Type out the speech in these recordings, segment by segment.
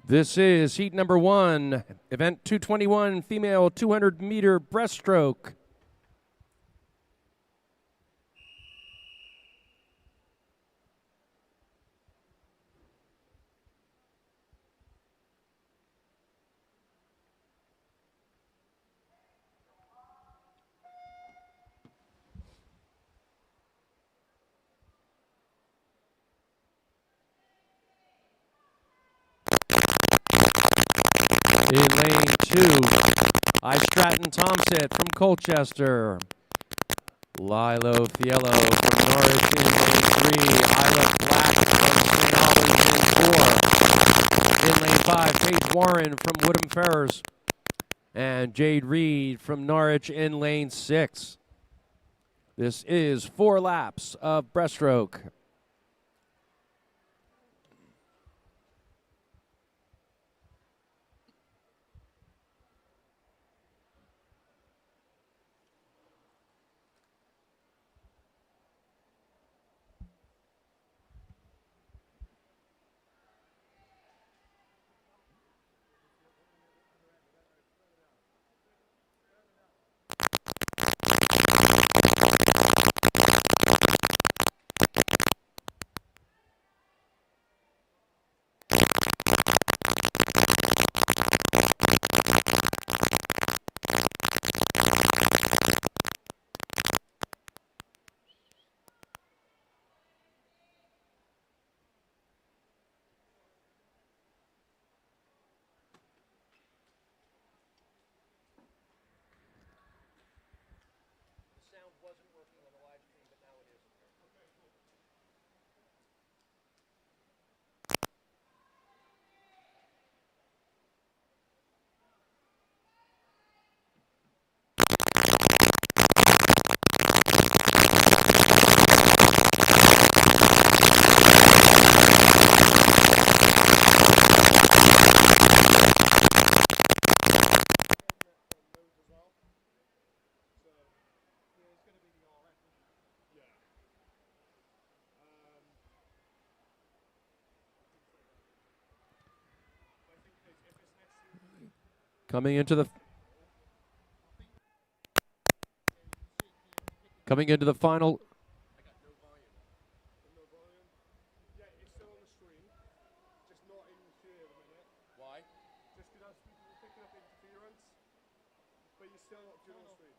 This is heat number 1, event 221, female 200-meter breaststroke. In lane 2, Stratton Thompson from Colchester. Lilo Fiello from Norwich in lane 3. Isla Black from in lane 4. In lane 5, Paige Warren from Woodham Ferrers. And Jade Reed from Norwich in lane 6. This is 4 laps of breaststroke. Coming into the final. Why? Just because people are picking up interference, but you're still not dual screen.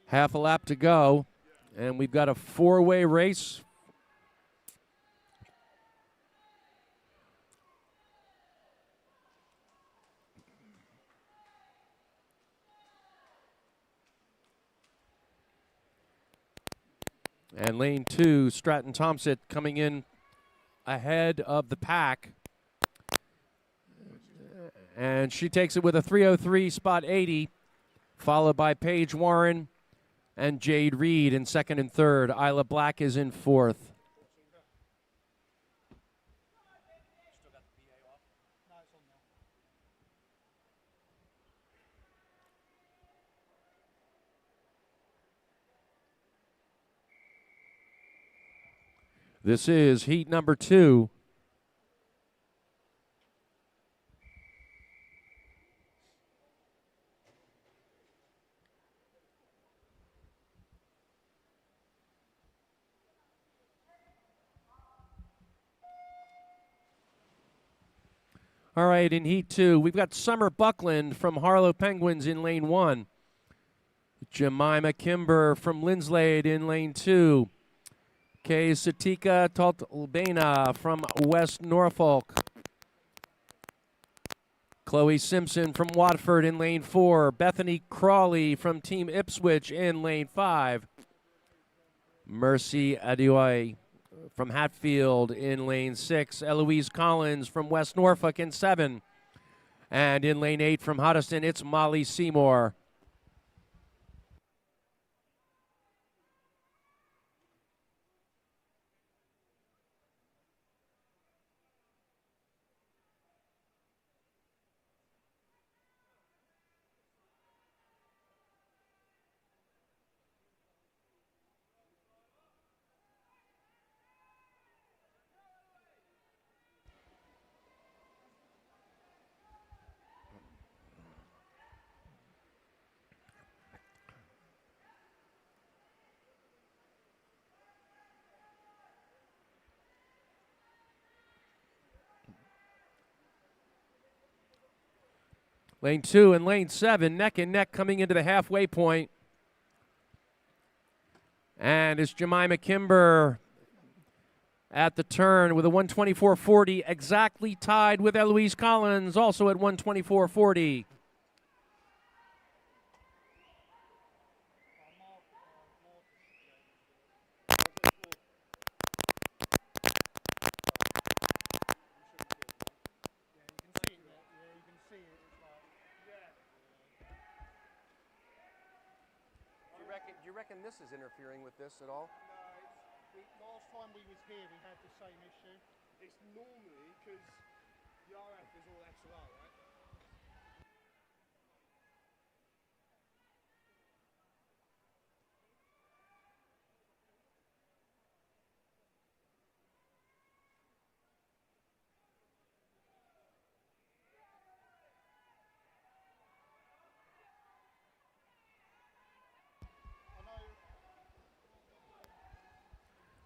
Half a lap to go, and we've got a 4-way race. And lane 2, Stratton Thompson coming in ahead of the pack. And she takes it with a 3:03 spot 80, followed by Paige Warren and Jade Reed in second and third. Isla Black is in fourth. This is heat number 2. All right, in heat 2, we've got Summer Buckland from Harlow Penguins in lane 1. Jemima Kimber from Linslade in lane 2. Kay Satika Tolbena from West Norfolk. Chloe Simpson from Watford in lane 4. Bethany Crawley from Team Ipswich in lane 5. Mercy Adeoye from Hatfield in lane 6. Eloise Collins from West Norfolk in 7. And in lane 8 from Hoddesdon, it's Molly Seymour. Lane 2 and lane 7, neck and neck coming into the halfway point. And it's Jemima Kimber at the turn with a 124.40, exactly tied with Eloise Collins, also at 124.40. Do you reckon this is interfering with this at all? No, last time we was here, we had the same issue. It's normally because the RF is all XLR, right?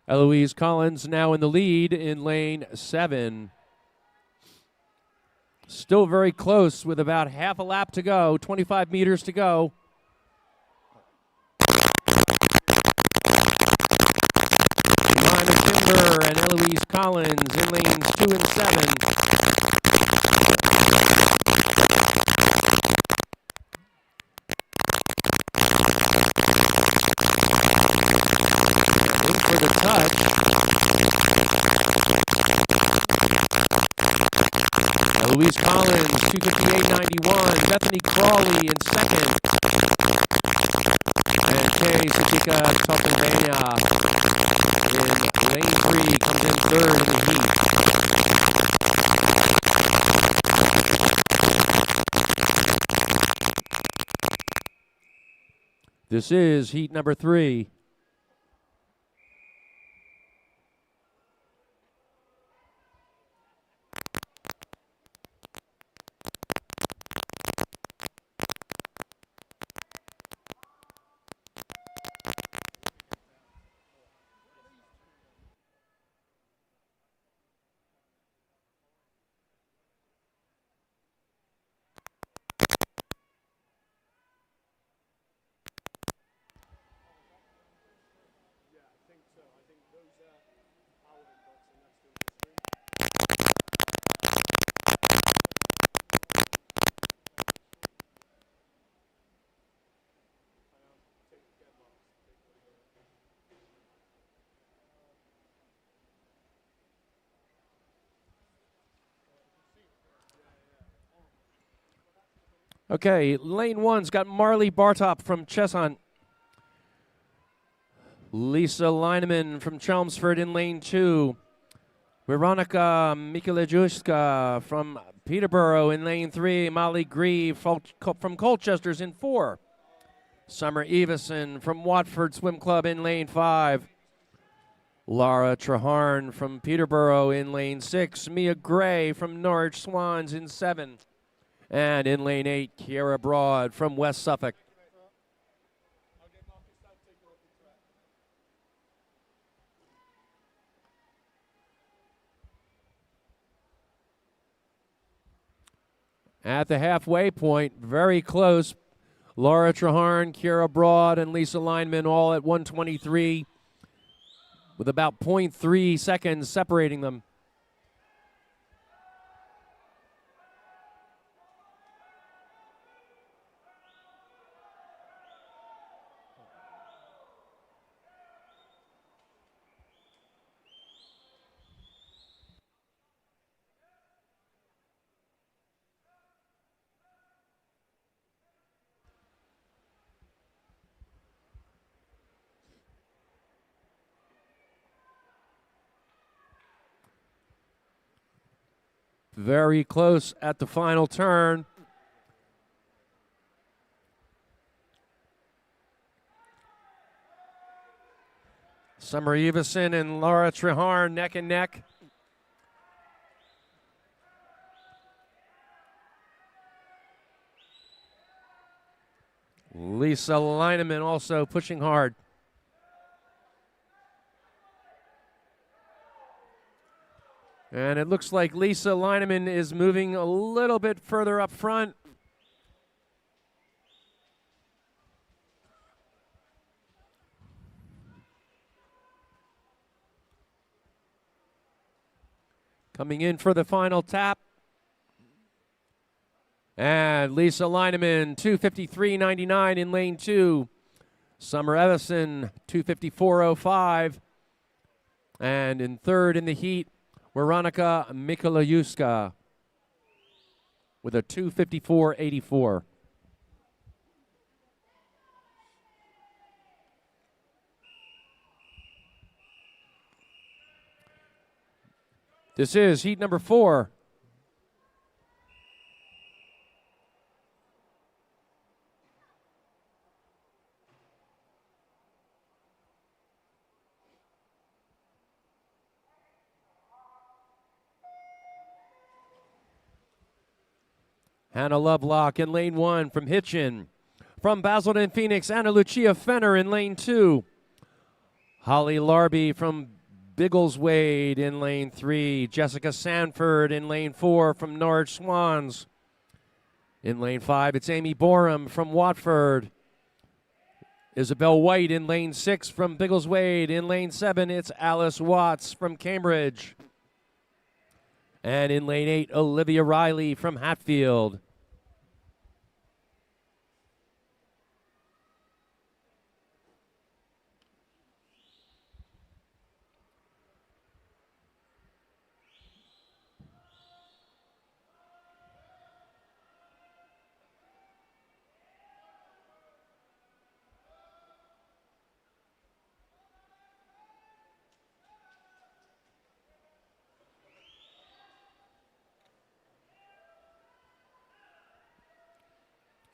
Eloise Collins now in the lead in lane 7. Still very close with about half a lap to go, 25 meters to go. Jemima Kimber and Eloise Collins in lanes 2 and 7. For the cut. Eloise Collins, 258.91. Bethany Crawley in second. And Kay Sadika Topania in lane 3 comes in third in the heat. This is heat number 3. Okay, lane 1's got Marley Bartop from Cheshunt. Lisa Lineman from Chelmsford in lane 2. Veronica Mikulajewska from Peterborough in lane 3. Molly Grieve from Colchester's in 4. Summer Everson from Watford Swim Club in lane 5. Laura Traharn from Peterborough in lane 6. Mia Gray from Norwich Swans in 7. And in lane 8, Kiera Broad from West Suffolk. At the halfway point, very close. Laura Traharn, Kiera Broad, and Lisa Lineman all at 123 with about 0.3 seconds separating them. Very close at the final turn. Summer Everson and Laura Traharn neck and neck. Lisa Lineman also pushing hard. And it looks like Lisa Lineman is moving a little bit further up front. Coming in for the final tap. And Lisa Lineman, 253.99 in lane 2. Summer Evison, 254.05. And in third in the heat, Weronika Mikolajewska with a 254.84. This is heat number 4. Hannah Lovelock in lane 1 from Hitchin. From Basildon Phoenix, Anna Lucia Fenner in lane 2. Holly Larby from Biggleswade in lane 3. Jessica Sanford in lane 4 from Norwich Swans. In lane 5, it's Amy Borum from Watford. Isabel White in lane 6 from Biggleswade. In lane 7, it's Alice Watts from Cambridge. And in lane 8, Olivia Riley from Hatfield.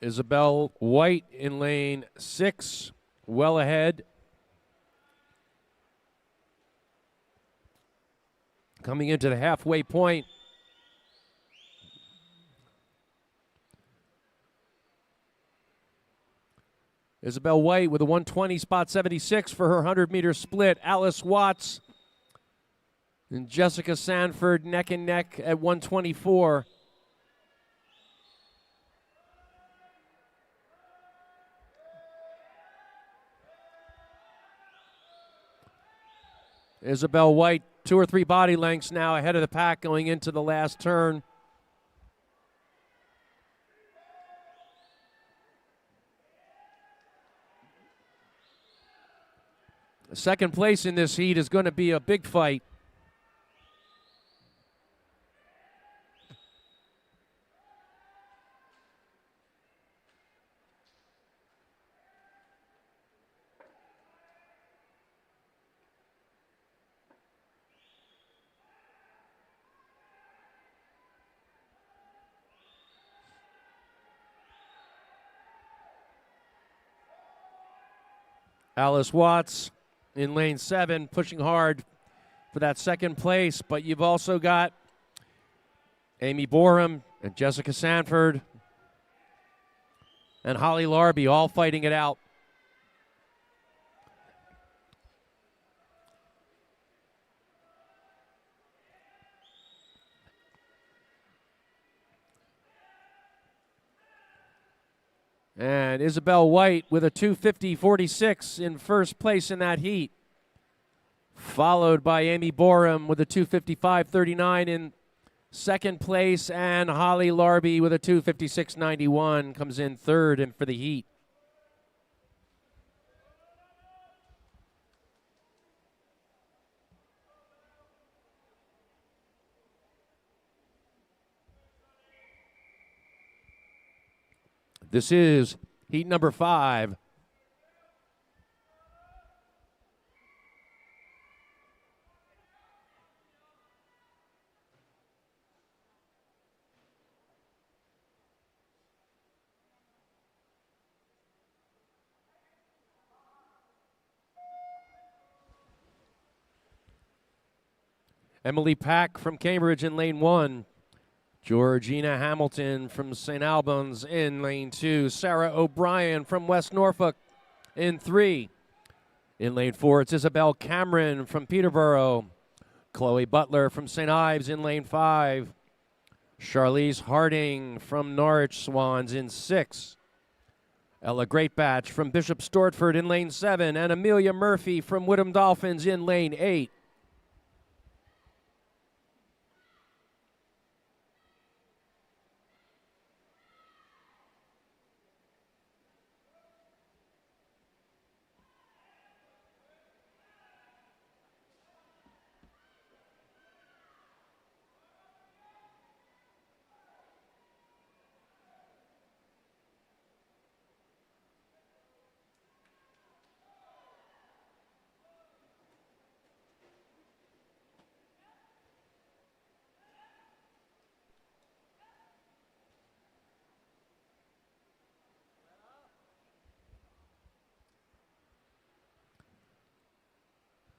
Isabel White in lane 6, well ahead. Coming into the halfway point. Isabel White with a 120, spot 76 for her 100-meter split. Alice Watts and Jessica Sanford neck and neck at 124. Isabel White, 2 or 3 body lengths now ahead of the pack going into the last turn. Second place in this heat is going to be a big fight. Alice Watts in lane 7, pushing hard for that second place, but you've also got Amy Borum and Jessica Sanford and Holly Larby all fighting it out. And Isabel White with a 250.46 in first place in that heat. Followed by Amy Borum with a 255.39 in second place. And Holly Larby with a 256.91 comes in third and for the heat. This is heat number 5. Emily Pack from Cambridge in lane 1. Georgina Hamilton from St. Albans in lane 2. Sarah O'Brien from West Norfolk in 3. In lane 4, it's Isabel Cameron from Peterborough. Chloe Butler from St. Ives in lane 5. Charlize Harding from Norwich Swans in 6. Ella Greatbatch from Bishop Stortford in lane 7. And Amelia Murphy from Woodham Dolphins in lane 8.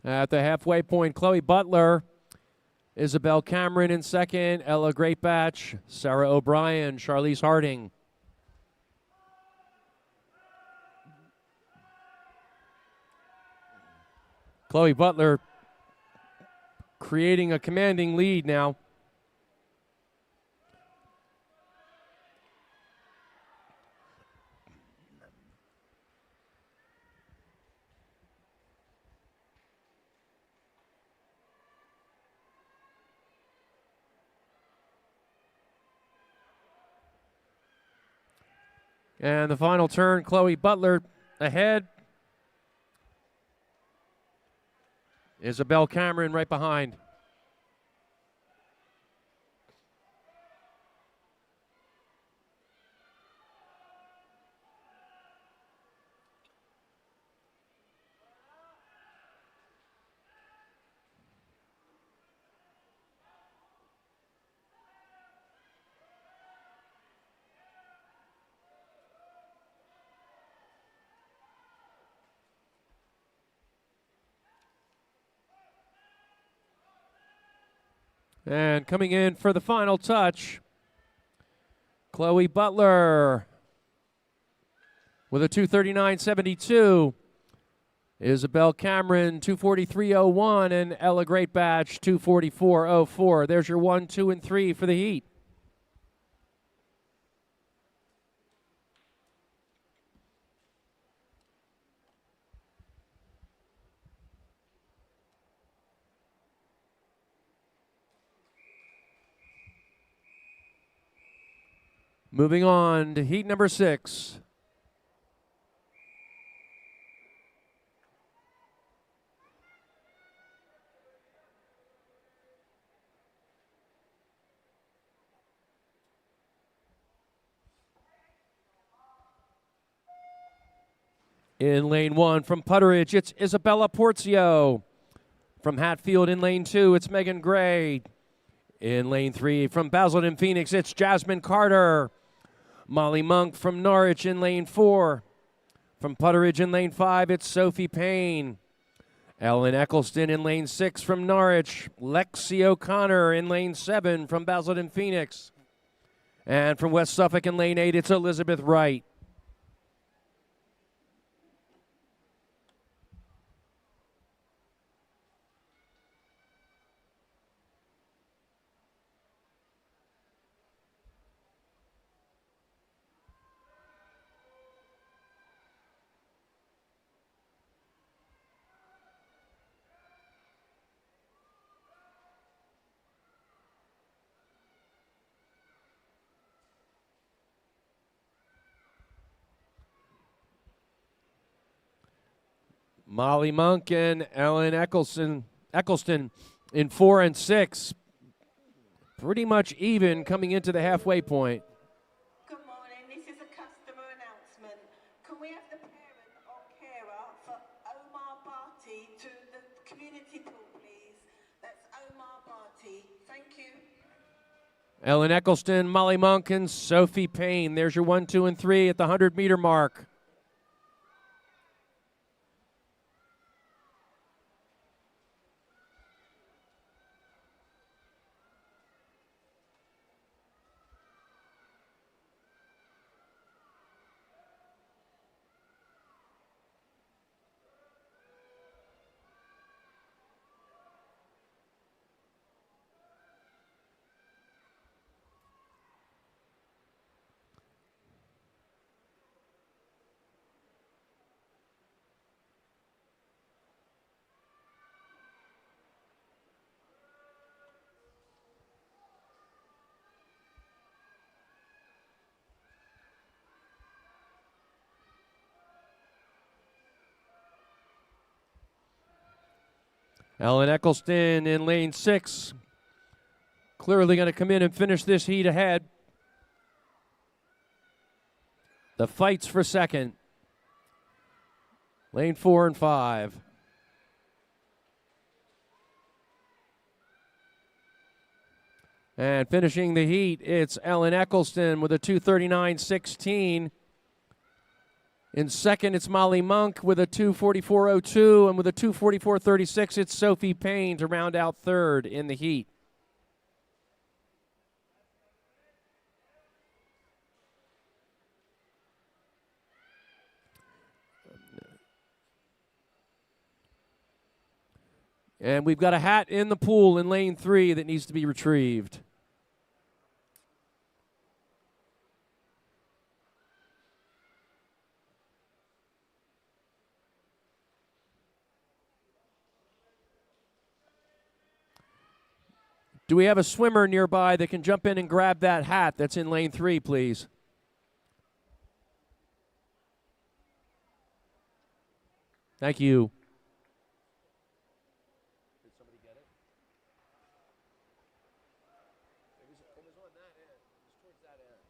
At the halfway point, Chloe Butler, Isabel Cameron in second, Ella Greatbatch, Sarah O'Brien, Charlize Harding. Chloe Butler creating a commanding lead now. And the final turn, Chloe Butler ahead. Isabel Cameron right behind. And coming in for the final touch, Chloe Butler with a 239.72. Isabel Cameron, 243.01, and Ella Greatbatch, 244.04. There's your 1, 2, and 3 for the heat. Moving on to heat number 6. In lane 1 from Putteridge, it's Isabella Porzio. From Hatfield in lane 2, it's Megan Gray. In lane 3 from Basildon Phoenix, it's Jasmine Carter. Molly Monk from Norwich in lane 4. From Putteridge in lane 5, it's Sophie Payne. Ellen Eccleston in lane 6 from Norwich. Lexi O'Connor in lane 7 from Basildon Phoenix. And from West Suffolk in lane 8, it's Elizabeth Wright. Molly Monk and Ellen Eccleston in 4 and 6. Pretty much even coming into the halfway point. Good morning, this is a customer announcement. Can we have the parent or carer for Omar Barty to the community pool, please? That's Omar Barty. Thank you. Ellen Eccleston, Molly Monk, and Sophie Payne. There's your 1, 2, and 3 at the 100-meter mark. Ellen Eccleston in lane 6. Clearly going to come in and finish this heat ahead. The fights for second. Lane 4 and 5. And finishing the heat, it's Ellen Eccleston with a 239.16. In second, it's Molly Monk with a 2:44.02, and with a 2:44.36, it's Sophie Payne to round out third in the heat. And we've got a hat in the pool in lane 3 that needs to be retrieved. Do we have a swimmer nearby that can jump in and grab that hat that's in lane 3, please? Thank you. Did somebody get it? It was on that end. It was towards that end.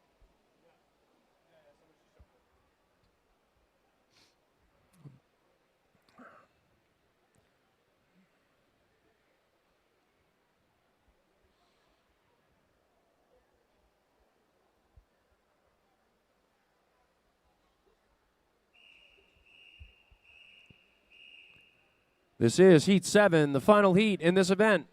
This is Heat 7, the final heat in this event.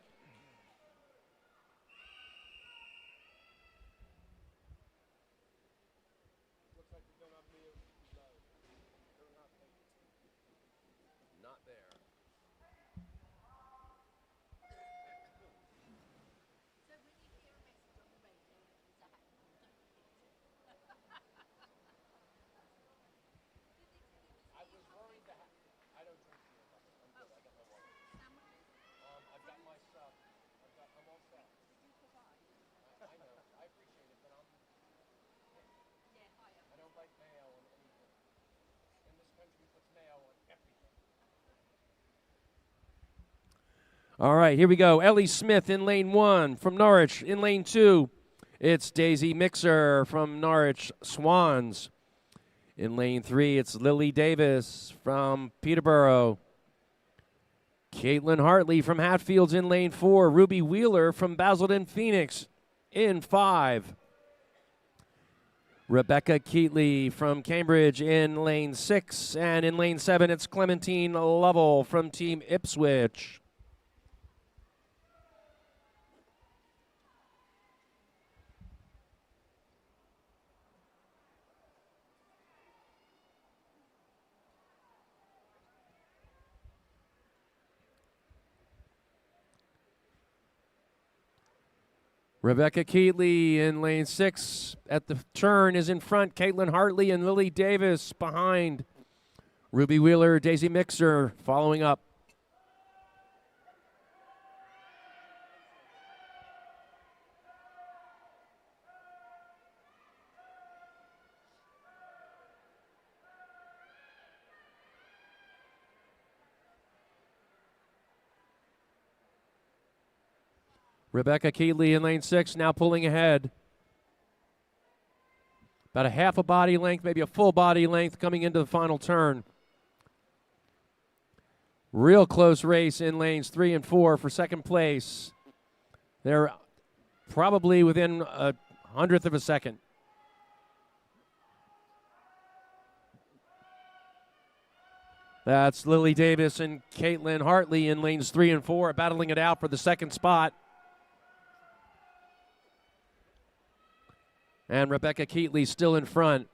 Not there. I was worried that I don't drink beer. I'm good. I got my water. I've got my stuff. I'm all set. I know. I appreciate it, but I don't like mayo on anything. And this country puts mayo on everything. All right, here we go. Ellie Smith in lane 1 from Norwich. In lane 2, it's Daisy Mixer from Norwich Swans. In lane 3, it's Lily Davis from Peterborough. Caitlin Hartley from Hatfields in lane 4. Ruby Wheeler from Basildon Phoenix in 5. Rebecca Keatley from Cambridge in lane 6. And in lane 7, it's Clementine Lovell from Team Ipswich. Rebecca Keatley in lane 6 at the turn is in front. Caitlin Hartley and Lily Davis behind. Ruby Wheeler, Daisy Mixer following up. Rebecca Keatley in lane 6 now pulling ahead. About a half a body length, maybe a full body length coming into the final turn. Real close race in lanes 3 and 4 for second place. They're probably within a hundredth of a second. That's Lily Davis and Caitlin Hartley in lanes 3 and 4, battling it out for the second spot. And Rebecca Keatley still in front.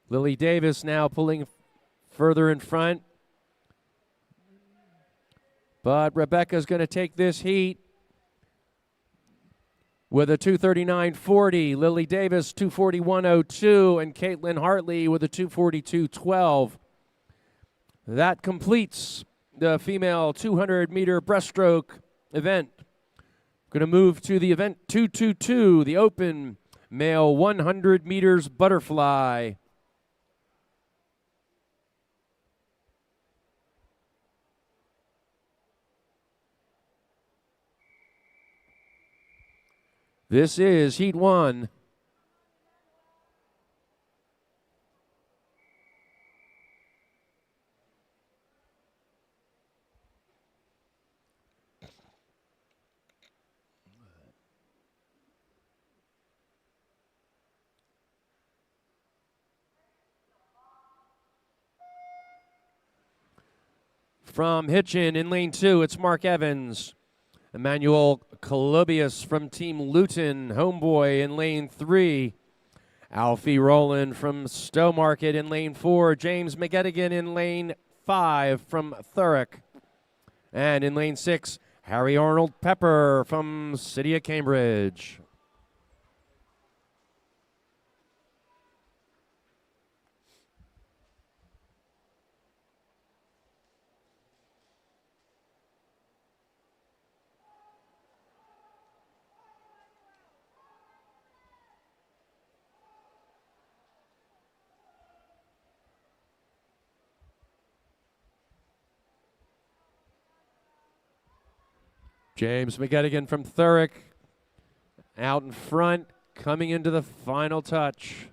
Lily Davis now pulling further in front. But Rebecca's going to take this heat with a 2:39.40. Lily Davis 2:41.02 and Caitlin Hartley with a 2:42.12. That completes the female 200-meter breaststroke event. Going to move to the event 222, the open male 100 meters butterfly. This is Heat 1. From Hitchin in lane 2, it's Mark Evans. Emmanuel Colobius from Team Luton, Homeboy in lane 3. Alfie Rowland from Stowmarket in lane 4. James McGettigan in lane 5 from Thurrock. And in lane 6, Harry Arnold Pepper from City of Cambridge. James McGettigan from Thurrock out in front, coming into the final touch.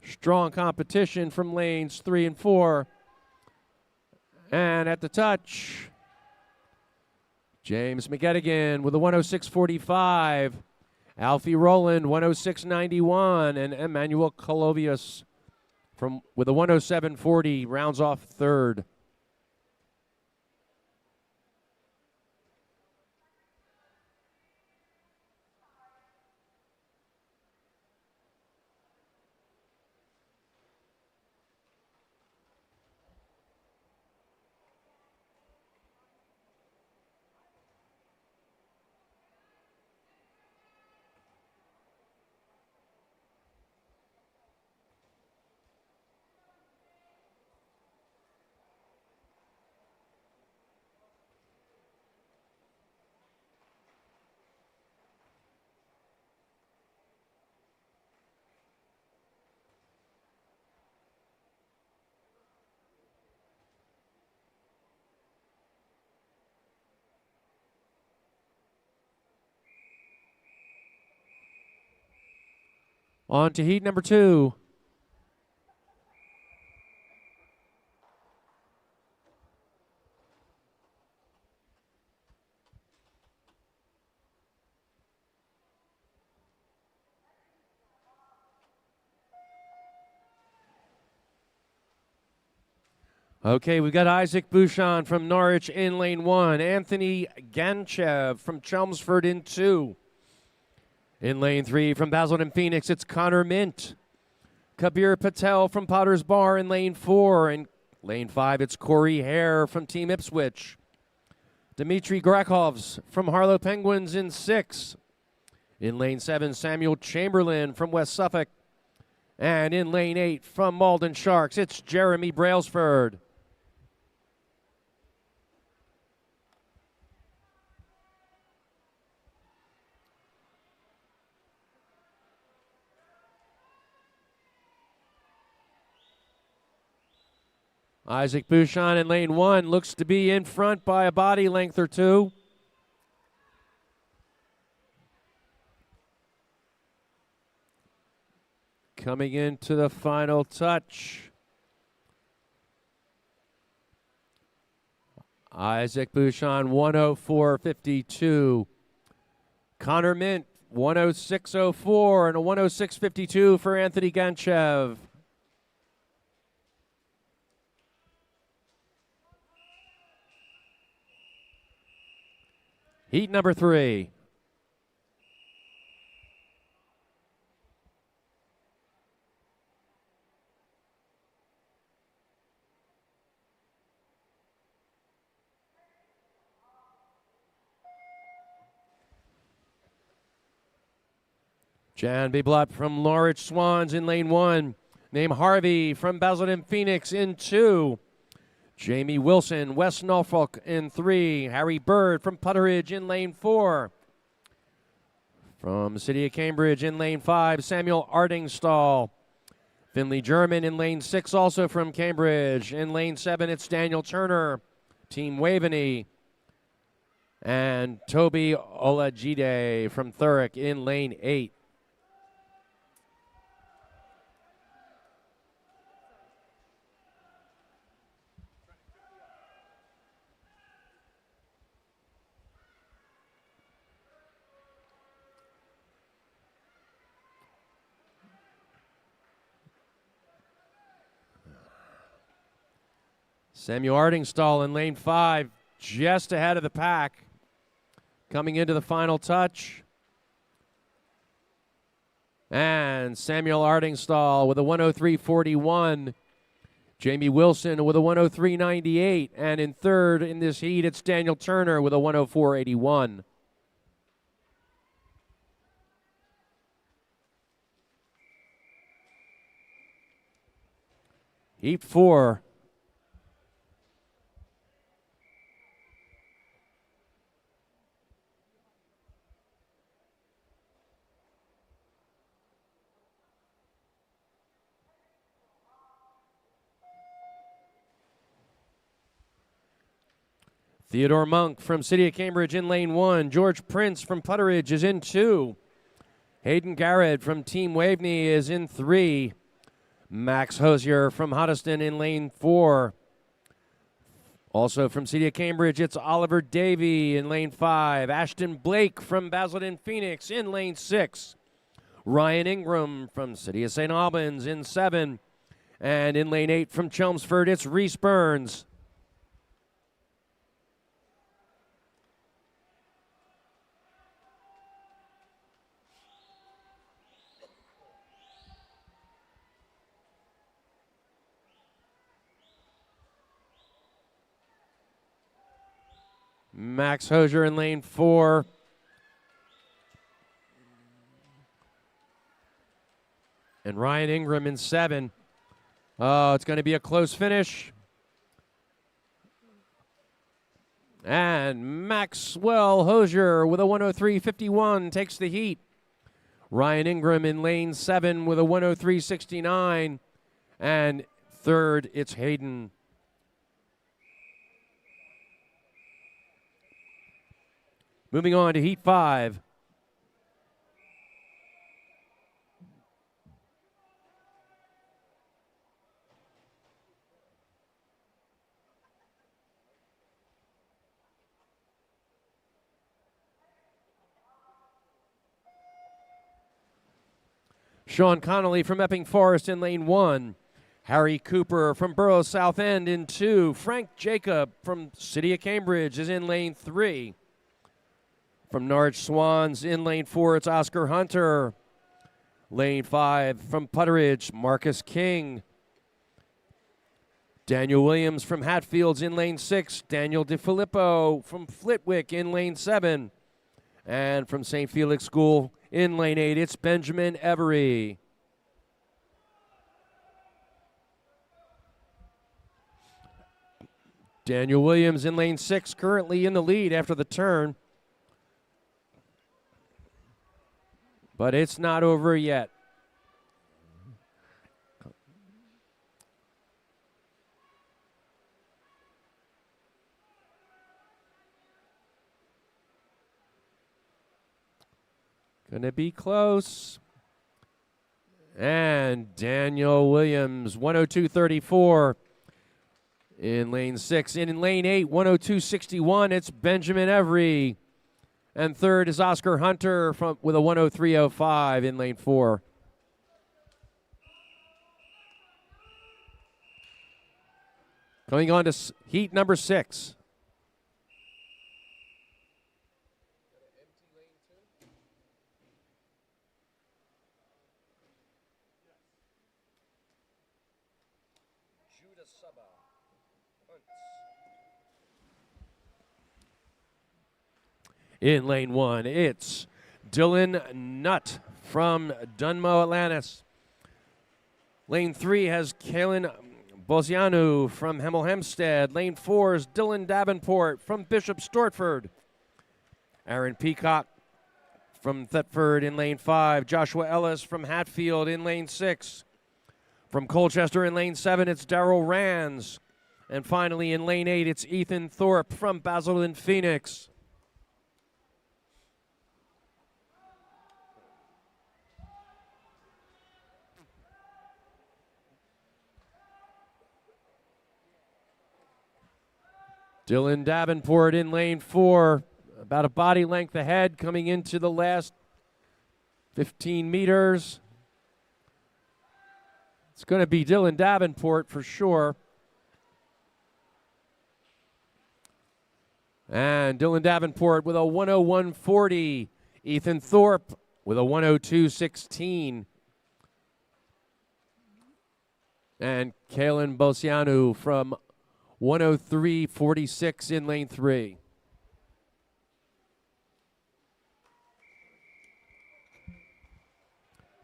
Strong competition from lanes 3 and 4. And at the touch, James McGettigan with a 106.45. Alfie Rowland 106.91, and Emmanuel Colovius with a 107.40 rounds off third. On to heat number 2. Okay, we've got Isaac Bouchon from Norwich in lane 1. Anthony Ganchev from Chelmsford in 2. In lane 3 from Basildon Phoenix, it's Connor Mint. Kabir Patel from Potter's Bar in lane 4. In lane 5, it's Corey Hare from Team Ipswich. Dmitry Grakovs from Harlow Penguins in 6. In lane 7, Samuel Chamberlain from West Suffolk. And in lane 8 from Malden Sharks, it's Jeremy Brailsford. Isaac Bouchon in lane 1 looks to be in front by a body length or two. Coming into the final touch. Isaac Bouchon 104.52. Connor Mint 106.04 and a 106.52 for Anthony Ganchev. Heat number 3. Jan Biblot from Norwich Swans in lane 1. Name Harvey from Basildon Phoenix in 2. Jamie Wilson, West Norfolk in 3. Harry Bird from Putteridge in lane 4. From the City of Cambridge in lane 5, Samuel Ardingstall. Finley German in lane 6, also from Cambridge. In lane 7, it's Daniel Turner, Team Waveney. And Toby Olajide from Thurrock in lane 8. Samuel Ardingstall in lane 5, just ahead of the pack. Coming into the final touch. And Samuel Ardingstall with a 103.41. Jamie Wilson with a 103.98. And in third in this heat, it's Daniel Turner with a 104.81. Heat 4. Theodore Monk from City of Cambridge in lane 1. George Prince from Putteridge is in 2. Hayden Garrett from Team Waveney is in 3. Max Hosier from Hoddesdon in lane 4. Also from City of Cambridge, it's Oliver Davey in lane 5. Ashton Blake from Basildon Phoenix in lane 6. Ryan Ingram from City of St. Albans in 7. And in lane 8 from Chelmsford, it's Reese Burns. Max Hosier in lane 4. And Ryan Ingram in 7. Oh, it's going to be a close finish. And Maxwell Hosier with a 103.51 takes the heat. Ryan Ingram in lane 7 with a 103.69. And third, it's Hayden. Moving on to Heat 5. Sean Connolly from Epping Forest in lane 1. Harry Cooper from Borough South End in 2. Frank Jacob from City of Cambridge is in lane 3. From Norwich Swans in lane 4, it's Oscar Hunter. Lane 5 from Putteridge, Marcus King. Daniel Williams from Hatfields in lane 6. Daniel DeFilippo from Flitwick in lane 7. And from St. Felix School in lane 8, it's Benjamin Every. Daniel Williams in lane 6, currently in the lead after the turn. But it's not over yet. Gonna be close. And Daniel Williams, 102.34 in lane 6. And in lane 8, 102.61, it's Benjamin Every. And third is Oscar Hunter with a 103.05 in lane 4. Going on to heat number 6. In lane 1, it's Dylan Nutt from Dunmo Atlantis. Lane 3 has Kalen Bozianu from Hemel Hempstead. Lane 4 is Dylan Davenport from Bishop Stortford. Aaron Peacock from Thetford in lane 5. Joshua Ellis from Hatfield in lane 6. From Colchester in lane 7, it's Darrell Rands. And finally in lane 8, it's Ethan Thorpe from Basildon Phoenix. Dylan Davenport in lane 4, about a body length ahead coming into the last 15 meters. It's going to be Dylan Davenport for sure. And Dylan Davenport with a 101.40. Ethan Thorpe with a 102.16. And Kalen Bosianu from 103.46 in lane 3.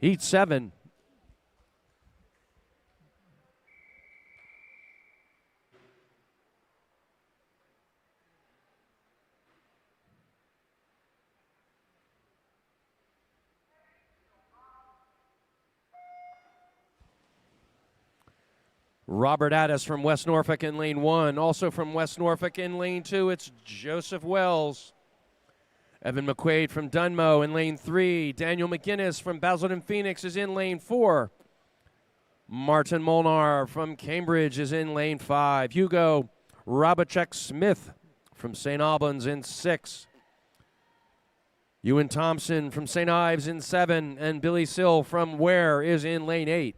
Heat 7. Robert Addis from West Norfolk in lane 1. Also from West Norfolk in lane 2, it's Joseph Wells. Evan McQuaid from Dunmow in lane 3. Daniel McGinnis from Basildon Phoenix is in lane 4. Martin Molnar from Cambridge is in lane 5. Hugo Robachek Smith from St. Albans in 6. Ewan Thompson from St. Ives in 7. And Billy Sill from Ware is in lane 8.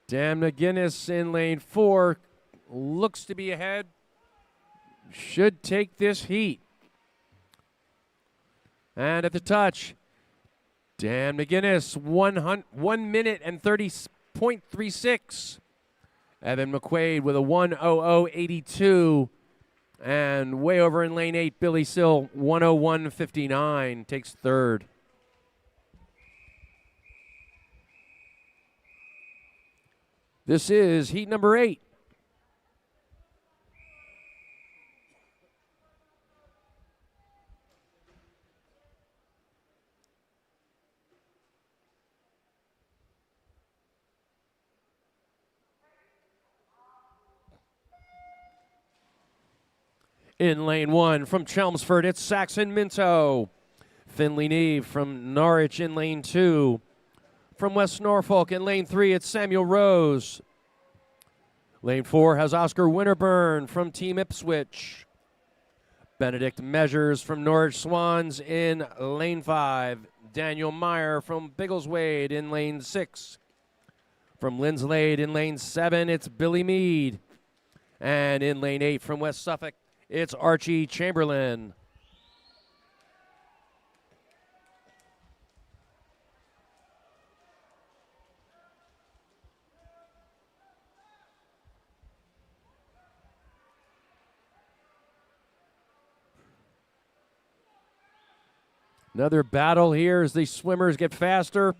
Dan McGinnis in lane 4 looks to be ahead. Should take this heat. And at the touch, Dan McGinnis, 1 minute and 30.36. Evan McQuaid with a 1:00.82. And way over in lane 8, Billy Sill, 1:01.59, takes third. This is heat number 8. In lane 1 from Chelmsford, it's Saxon Minto. Finley Neve from Norwich in lane 2. From West Norfolk in lane 3, it's Samuel Rose. Lane 4 has Oscar Winterburn from Team Ipswich. Benedict Measures from Norwich Swans in lane 5. Daniel Meyer from Biggleswade in lane 6. From Linslade in lane 7, it's Billy Mead. And in lane 8 from West Suffolk, it's Archie Chamberlain. Another battle here as the swimmers get faster.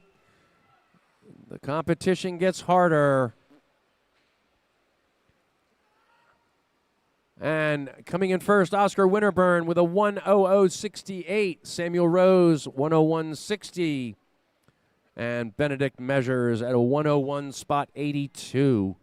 The competition gets harder. And coming in first, Oscar Winterburn with a 1:00.68. Samuel Rose, 1:01.60. And Benedict Measures at a 1:01.82.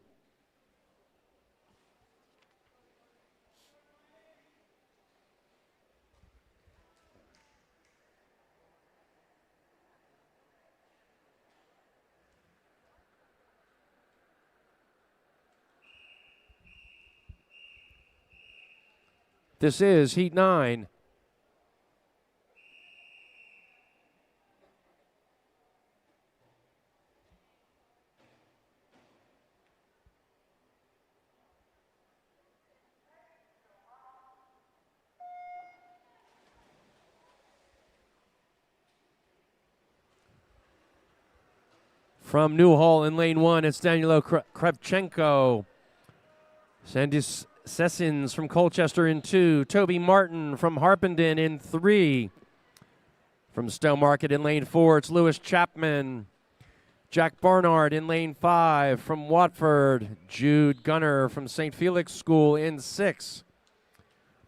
This is Heat 9. From Newhall in lane 1, it's Danilo Kravchenko. Sandis Sessins from Colchester in 2. Toby Martin from Harpenden in 3. From Stowmarket in lane 4, it's Lewis Chapman. Jack Barnard in lane 5. From Watford, Jude Gunner from St. Felix School in 6.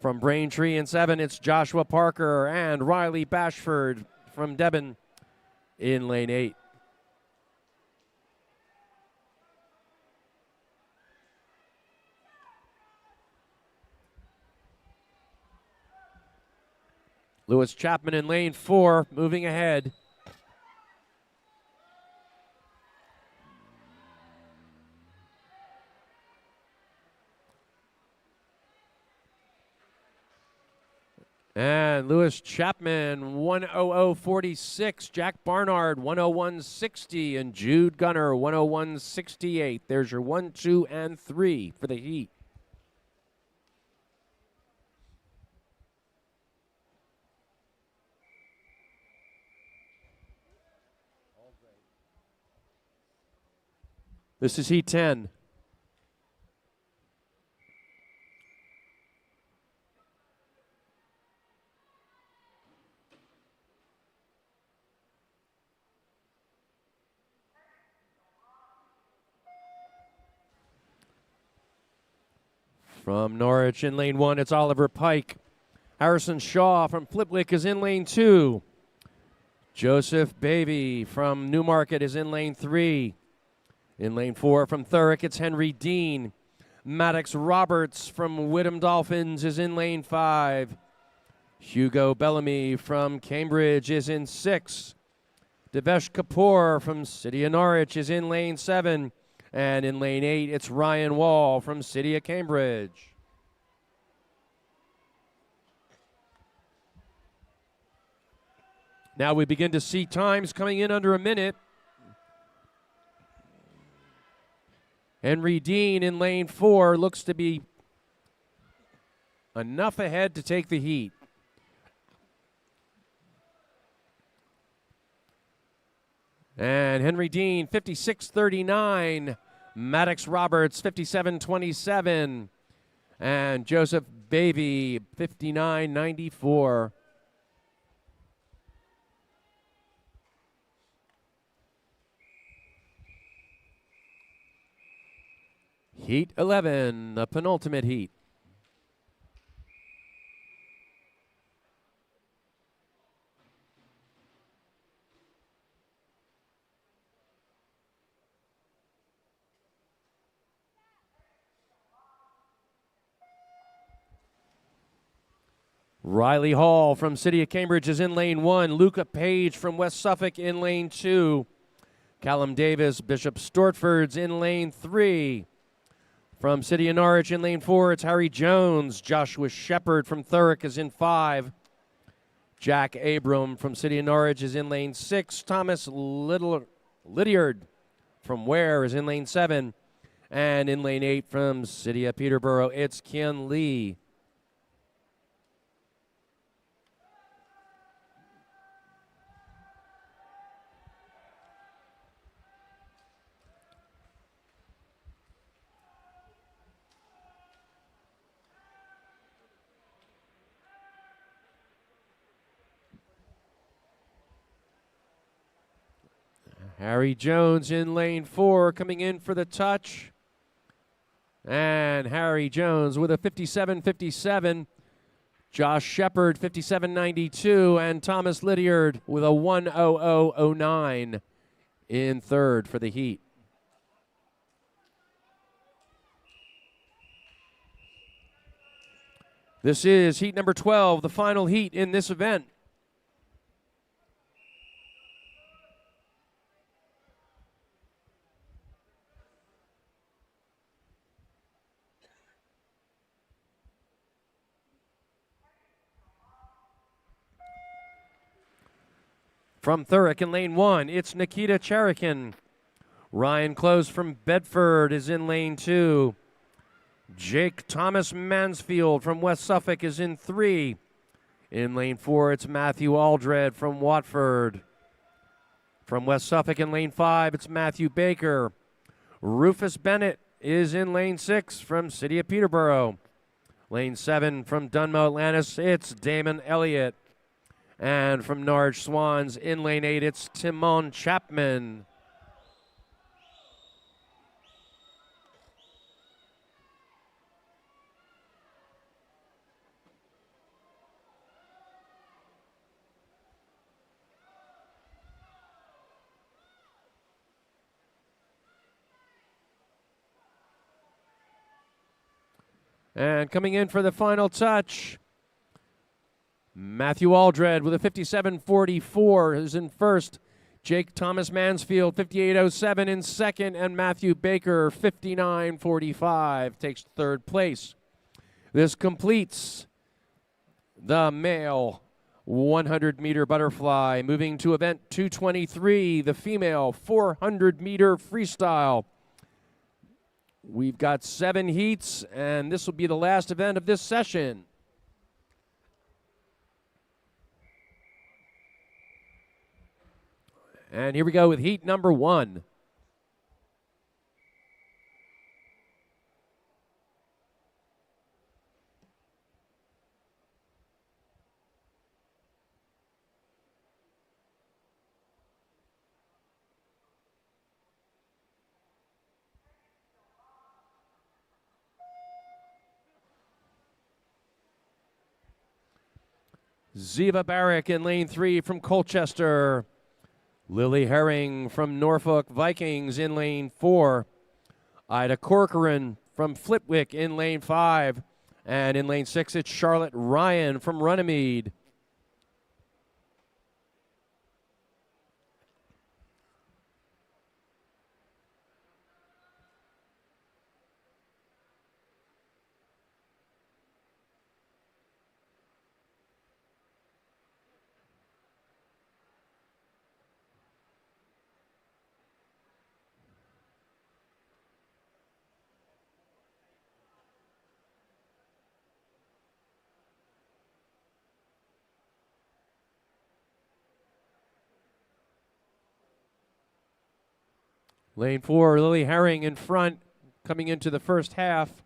From Braintree in 7, it's Joshua Parker and Riley Bashford from Devon in lane 8. Lewis Chapman in lane 4, moving ahead. And Lewis Chapman, 1:00.46. Jack Barnard, 1:01.60. And Jude Gunner, 1:01.68. There's your 1, 2, and 3 for the heat. This is heat 10. From Norwich in lane 1, it's Oliver Pike. Harrison Shaw from Flipwick is in lane 2. Joseph Baby from Newmarket is in lane 3. In lane 4 from Thurrock, it's Henry Dean. Maddox Roberts from Whittam Dolphins is in lane 5. Hugo Bellamy from Cambridge is in 6. Devesh Kapoor from City of Norwich is in lane 7. And in lane 8, it's Ryan Wall from City of Cambridge. Now we begin to see times coming in under a minute. Henry Dean in lane 4 looks to be enough ahead to take the heat. And Henry Dean, 56.39. Maddox Roberts, 57.27. And Joseph Baby, 59.94. Heat 11, the penultimate heat. Riley Hall from City of Cambridge is in lane 1. Luca Page from West Suffolk in lane 2. Callum Davis, Bishop Stortford's in lane 3. From City of Norwich in lane 4, it's Harry Jones. Joshua Shepard from Thurrock is in 5. Jack Abram from City of Norwich is in lane 6. Thomas Lydiard from Ware is in lane 7. And in lane 8 from City of Peterborough, it's Kian Lee. Harry Jones in lane 4 coming in for the touch. And Harry Jones with a 57.57. Josh Shepard, 57.92. And Thomas Lydiard with a 1:00.09 in third for the heat. This is heat number 12, the final heat in this event. From Thurrock in lane 1, it's Nikita Cherikin. Ryan Close from Bedford is in lane 2. Jake Thomas Mansfield from West Suffolk is in 3. In lane 4, it's Matthew Aldred from Watford. From West Suffolk in lane 5, it's Matthew Baker. Rufus Bennett is in lane 6 from City of Peterborough. Lane 7 from Dunmow Atlantis, it's Damon Elliott. And from Norwich Swans in lane 8, it's Timon Chapman. And coming in for the final touch, Matthew Aldred with a 57.44 is in first. Jake Thomas Mansfield, 58.07 in second. And Matthew Baker, 59.45, takes third place. This completes the male 100-meter butterfly. Moving to event 223, the female 400-meter freestyle. We've got 7 heats, and this will be the last event of this session. And here we go with heat number 1. Ziva Barrick in lane 3 from Colchester. Lily Herring from Norfolk Vikings in lane 4. Ida Corcoran from Flitwick in lane 5. And in lane 6, it's Charlotte Ryan from Runnymede. Lane 4, Lily Herring in front, coming into the first half.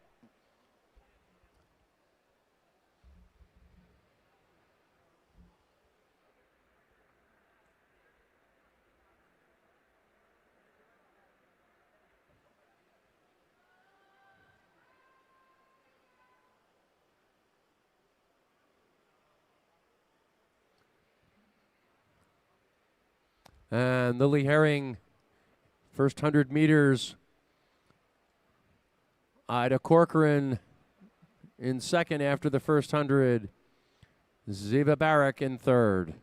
And Lily Herring, first 100 meters. Ida Corcoran in second after the first 100. Ziva Barrick in third.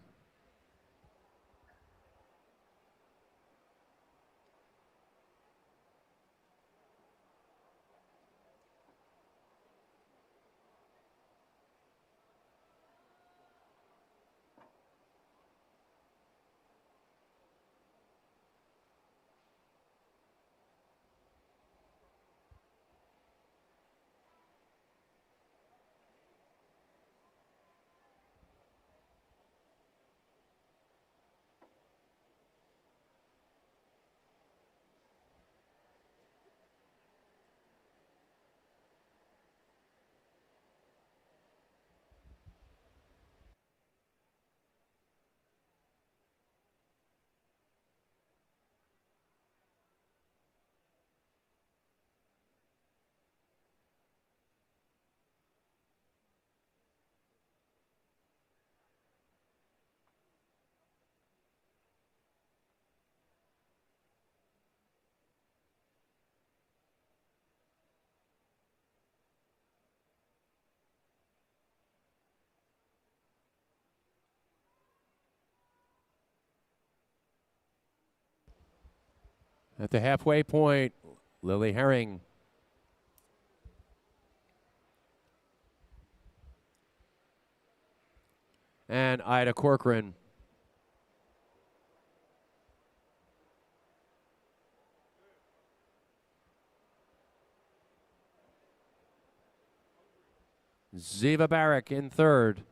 At the halfway point, Lily Herring. And Ida Corcoran. Ziva Barrick in third.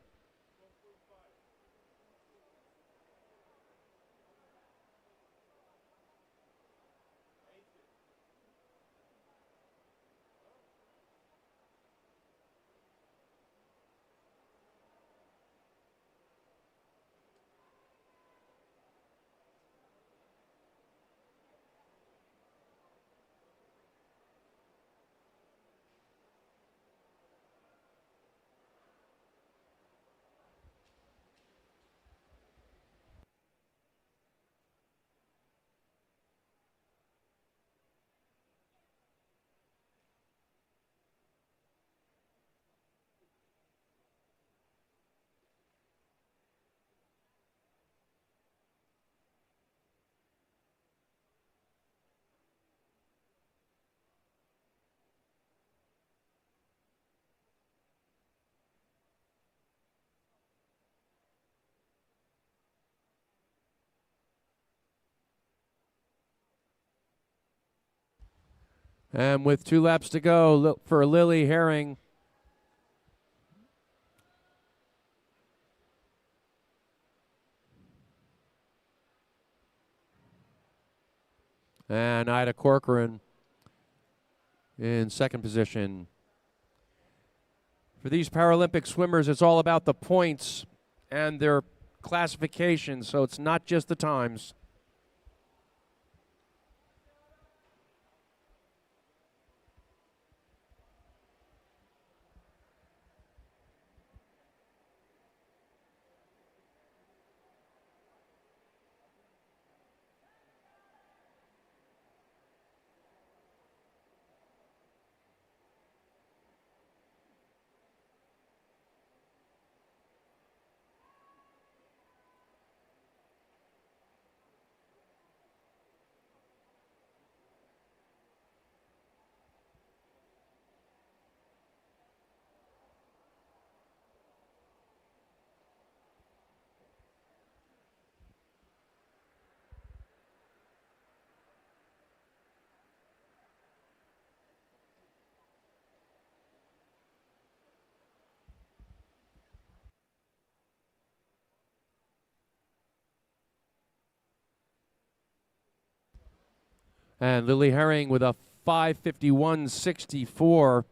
And with 2 laps to go for Lily Herring. And Ida Corcoran in second position. For these Paralympic swimmers, it's all about the points and their classification, so it's not just the times. And Lily Herring with a 5:51.64.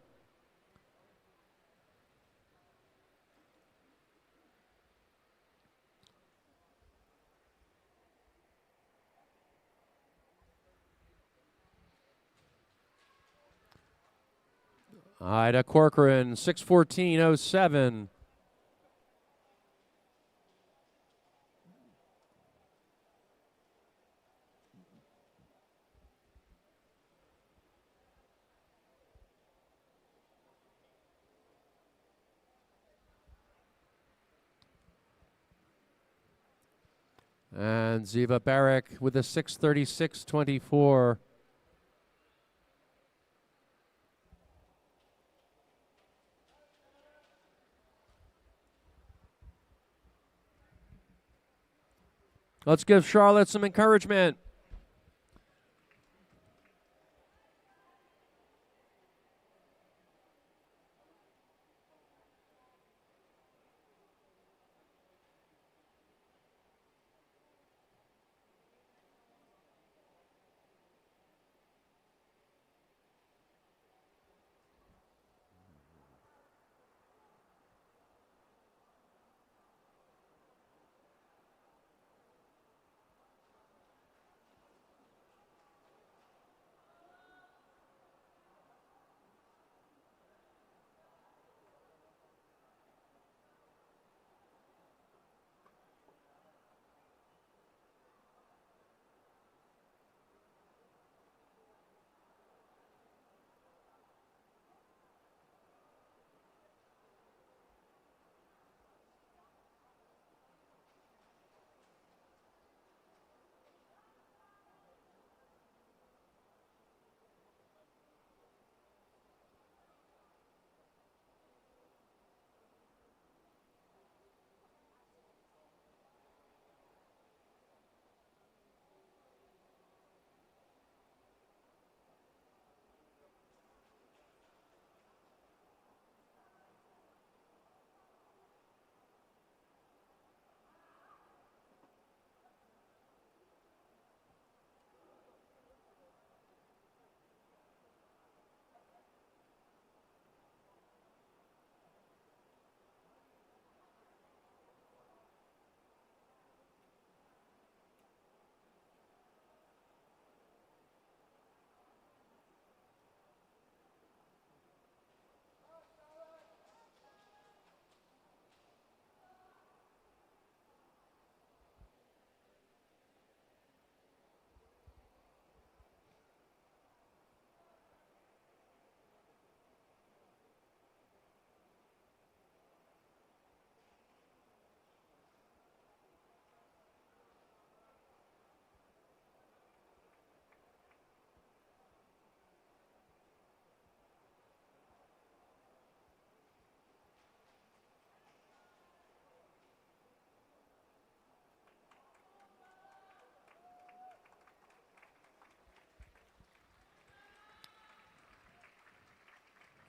Ida Corcoran, 6:14.07. And Ziva Barrick with a 6:36.24. Let's give Charlotte some encouragement.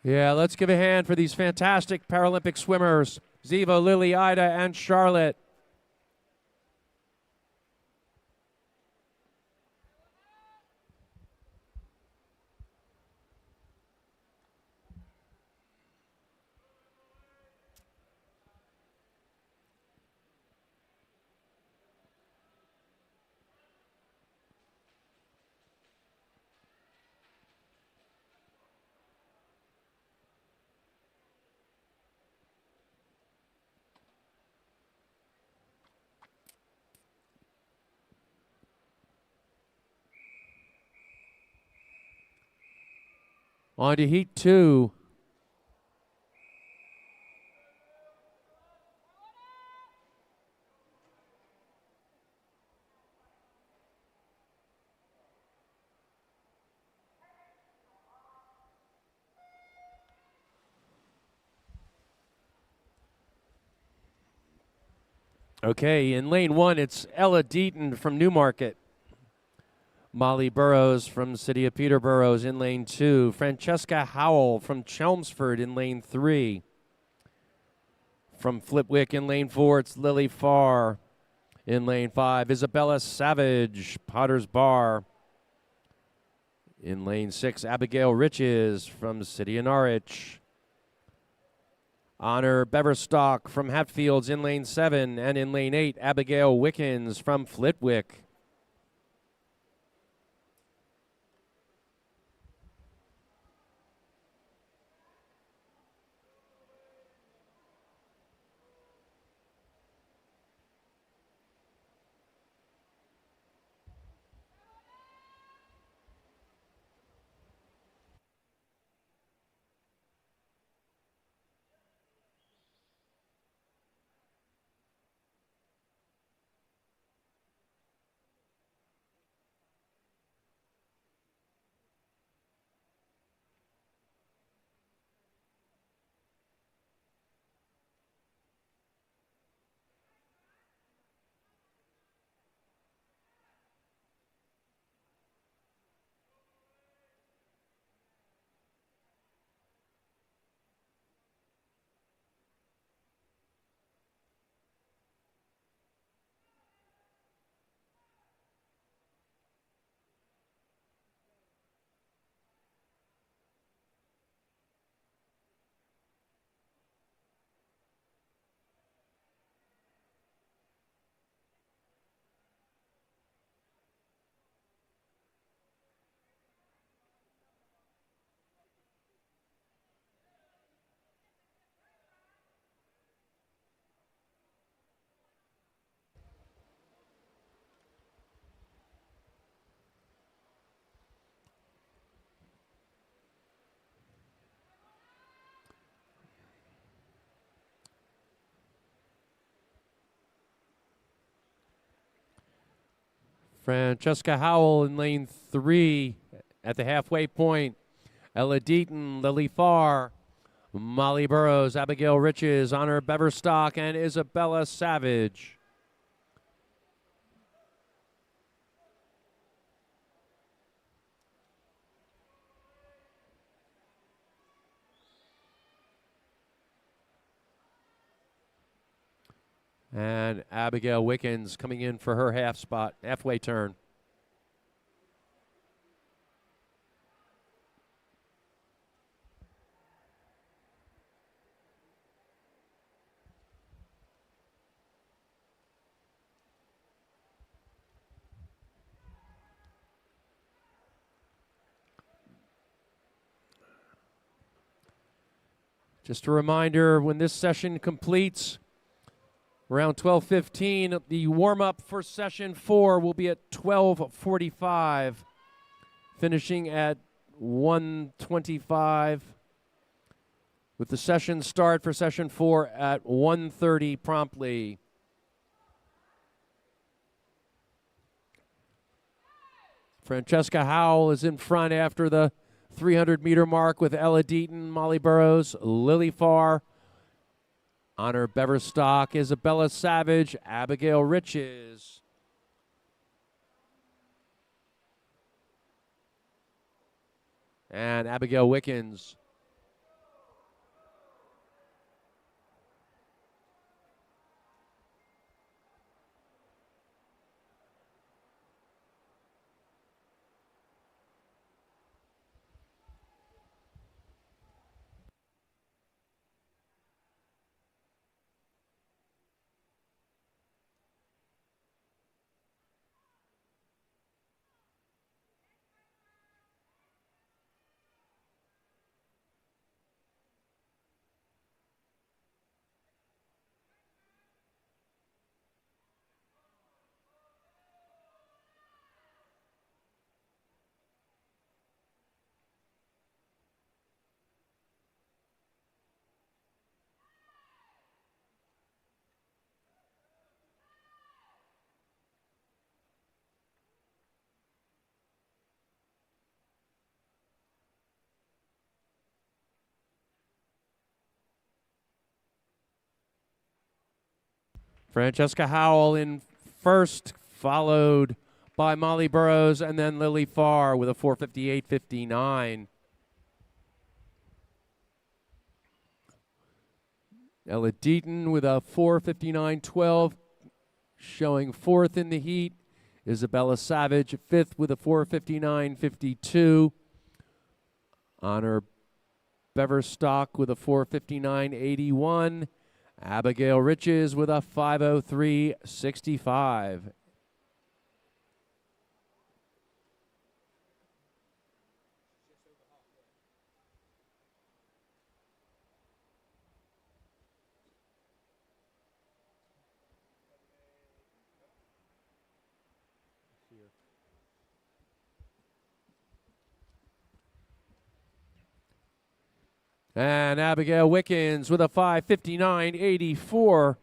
Yeah, let's give a hand for these fantastic Paralympic swimmers, Ziva, Lily, Ida, and Charlotte. On to Heat 2. Okay, in lane 1, it's Ella Deaton from Newmarket. Molly Burrows from the city of Peterborough's in lane 2. Francesca Howell from Chelmsford in lane 3. From Flipwick in lane 4, it's Lily Farr. In lane 5, Isabella Savage, Potter's Bar. In lane 6, Abigail Riches from the city of Norwich. Honor Beverstock from Hatfields in lane 7. And in lane 8, Abigail Wickens from Flitwick. Francesca Howell in lane 3 at the halfway point. Ella Deaton, Lily Farr, Molly Burrows, Abigail Riches, Honor Beverstock, and Isabella Savage. And Abigail Wickens coming in for her halfway turn. Just a reminder, when this session completes, around 12:15, the warm-up for session 4 will be at 12:45, finishing at 1:25, with the session start for session 4 at 1:30 promptly. Francesca Howell is in front after the 300-meter mark with Ella Deaton, Molly Burrows, Lily Farr, Honor Beverstock, Isabella Savage, Abigail Riches. And Abigail Wickens. Francesca Howell in first, followed by Molly Burrows and then Lily Farr with a 4:58.59. Ella Deaton with a 4:59.12, showing fourth in the heat. Isabella Savage fifth with a 4:59.52. Honor Beverstock with a 4:59.81. Abigail Riches with a 5:03.65. And Abigail Wickens with a 5:59.84.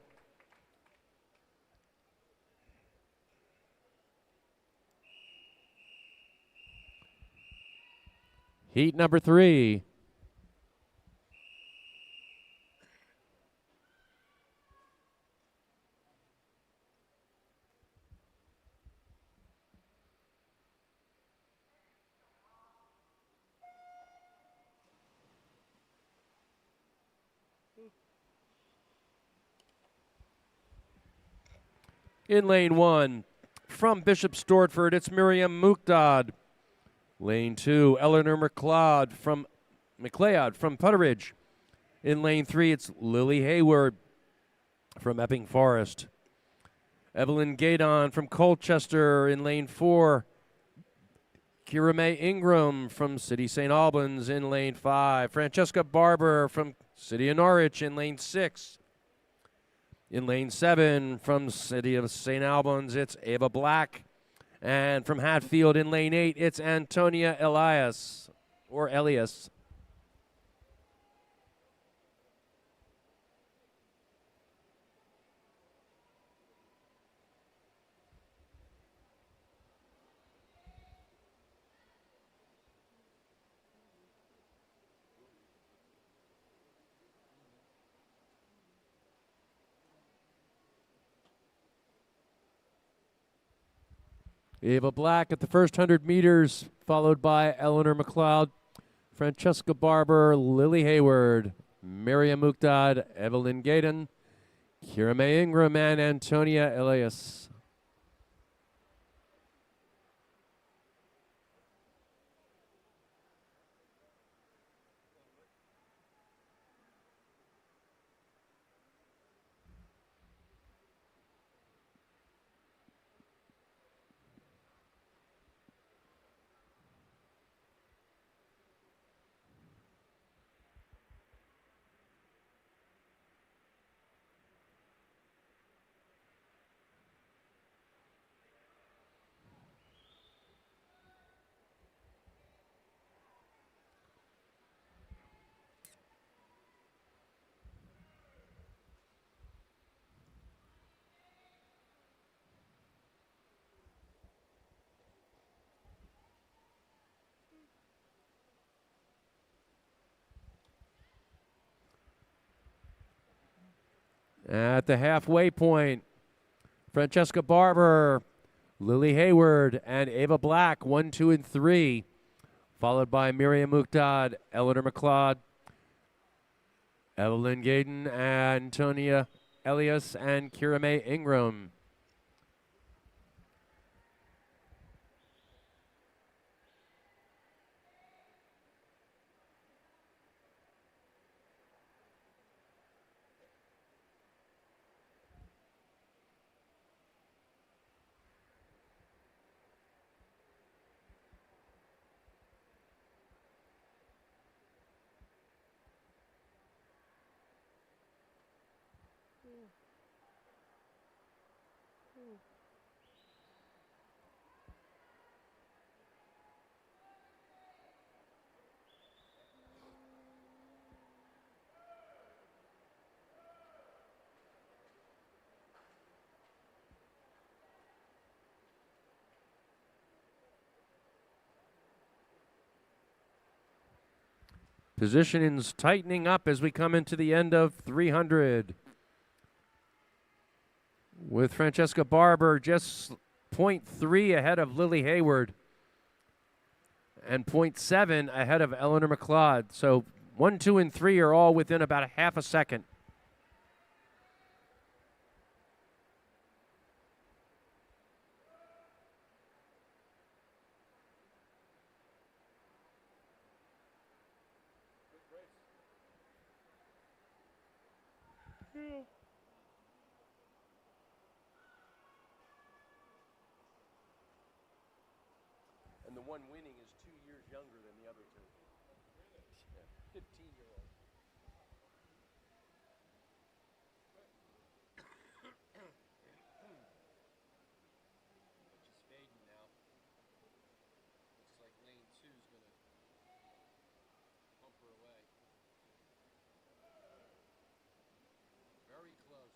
Heat number 3. In lane 1, from Bishop Stortford, it's Miriam Muqdad. Lane 2, Eleanor McLeod from Putteridge. In lane 3, it's Lily Hayward from Epping Forest. Evelyn Gaydon from Colchester. In lane 4, Kira Mae Ingram from City St. Albans. In lane 5, Francesca Barber from City of Norwich. In lane 6, in lane 7, from City of St. Albans, it's Ava Black. And from Hatfield in lane 8, it's Antonia Elias. Ava Black at the first 100 meters, followed by Eleanor McLeod, Francesca Barber, Lily Hayward, Miriam Muqdad, Evelyn Gaydon, Kira Mae Ingram, and Antonia Elias. At the halfway point, Francesca Barber, Lily Hayward, and Ava Black, 1, 2, and 3, followed by Miriam Muqdad, Eleanor McLeod, Evelyn Gaydon, Antonia Elias, and Kira Mae Ingram. Positioning's tightening up as we come into the end of 300. with Francesca Barber just .3 ahead of Lily Hayward and .7 ahead of Eleanor McLeod. So 1, 2, and 3 are all within about a half a second. And the one winning is 2 years younger than the other two. Yeah, 15-year-old. But she's fading now. Looks like lane 2 is going to pump her away. Very close.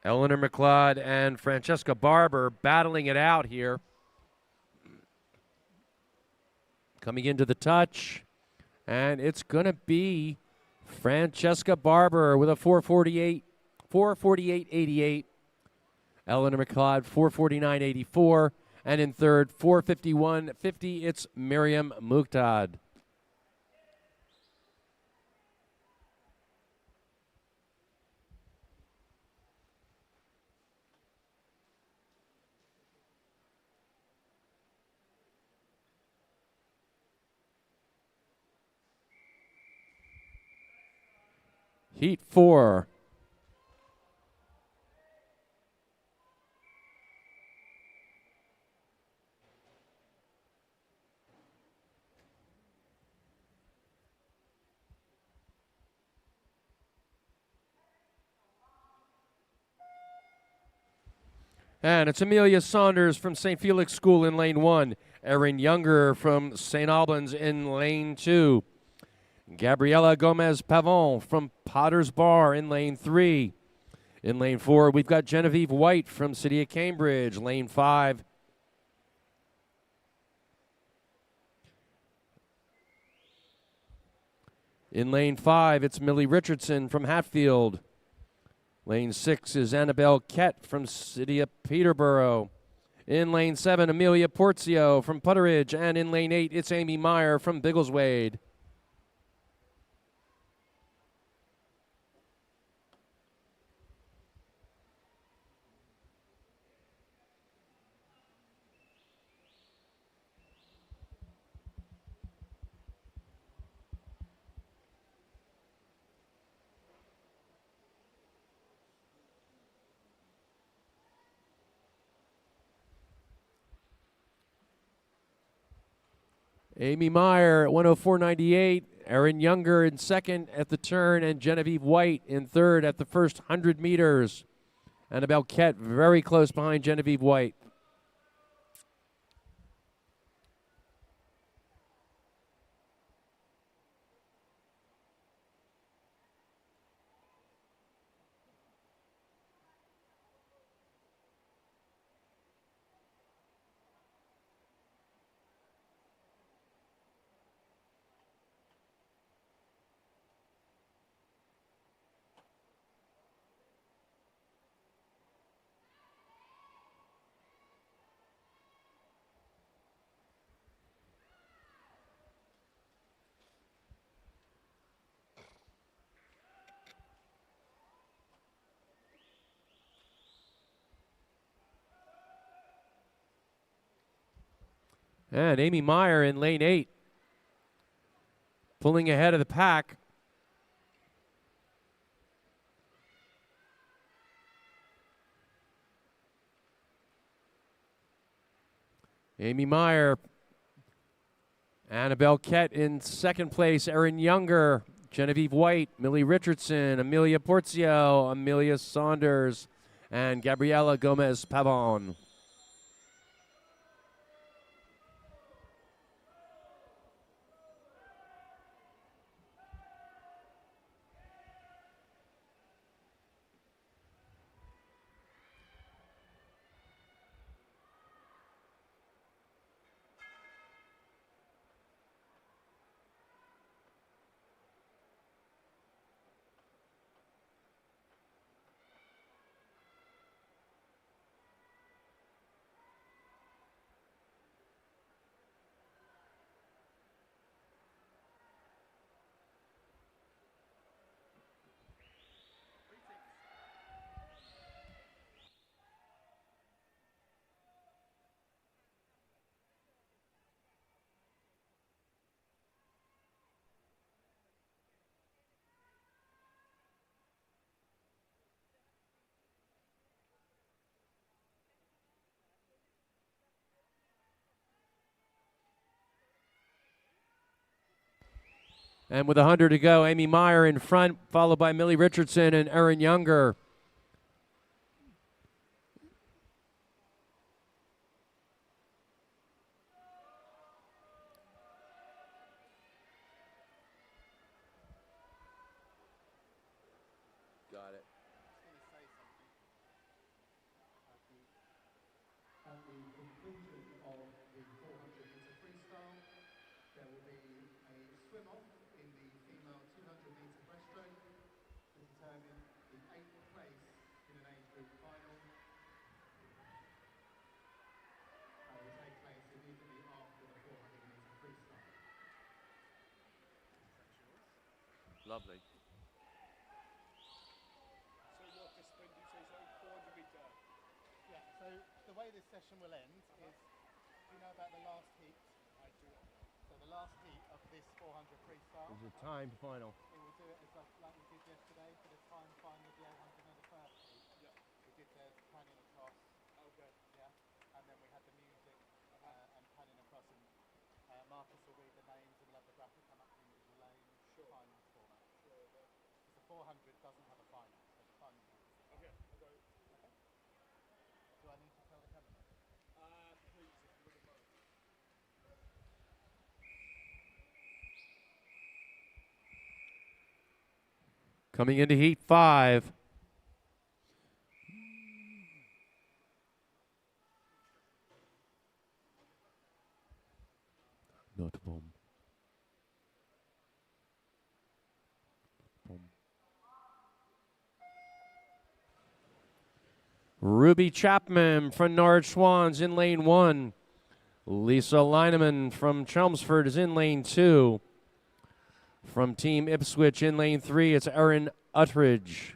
Eleanor McLeod and Francesca Barber battling it out here. Coming into the touch, and it's going to be Francesca Barber with a 448.88. Eleanor McLeod 449.84, and in third 451.50 it's Miriam Muqdad. Heat 4. And it's Amelia Saunders from St. Felix School in lane 1. Erin Younger from St. Albans in lane 2. Gabriela Gomez Pavon from Potter's Bar in lane 3. In lane 4, we've got Genevieve White from City of Cambridge. Lane 5. In lane 5, it's Millie Richardson from Hatfield. Lane 6 is Annabelle Kett from City of Peterborough. In lane 7, Amelia Porzio from Putteridge. And in lane 8, it's Amy Meyer from Biggleswade. Amy Meyer at 104.98. Erin Younger in second at the turn, and Genevieve White in third at the first 100 meters. Annabelle Kett very close behind Genevieve White. And Amy Meyer in lane 8, pulling ahead of the pack. Amy Meyer, Annabelle Kett in second place, Erin Younger, Genevieve White, Millie Richardson, Amelia Porzio, Amelia Saunders, and Gabriela Gomez Pavon. And with 100 to go, Amy Meyer in front, followed by Millie Richardson and Erin Younger. Got it. At the conclusion of the 400-meter freestyle, there will be a swim-off in the female 200-meter breaststroke to determine the 8th place in an age group final. That will take place immediately after the 400-meter freestyle. Lovely. So what discipline do you say, sorry? 400 meter. Yeah, so the way this session will end is, do you know about the last heat? I do not know. So the last heat of this 400 freestyle, It's a timed final. we will do it as like we did yesterday for the time final of the 800 meter first heat. Yeah. We did the panning across, Okay. yeah, and then we had the music and panning across, and Marcus will read the names and we'll have the graphic come up the individual lanes, Sure. time format. Sure, okay. Because the 400 doesn't have a final, so the final is the start. Okay, okay. Okay. Do I need to tell the cameraman? Please, if you wouldn't mind. Coming into Heat 5. Not bomb. Ruby Chapman from Norwich Swans in lane 1. Lisa Lineman from Chelmsford is in lane 2. From Team Ipswich in lane 3, it's Erin Uttridge.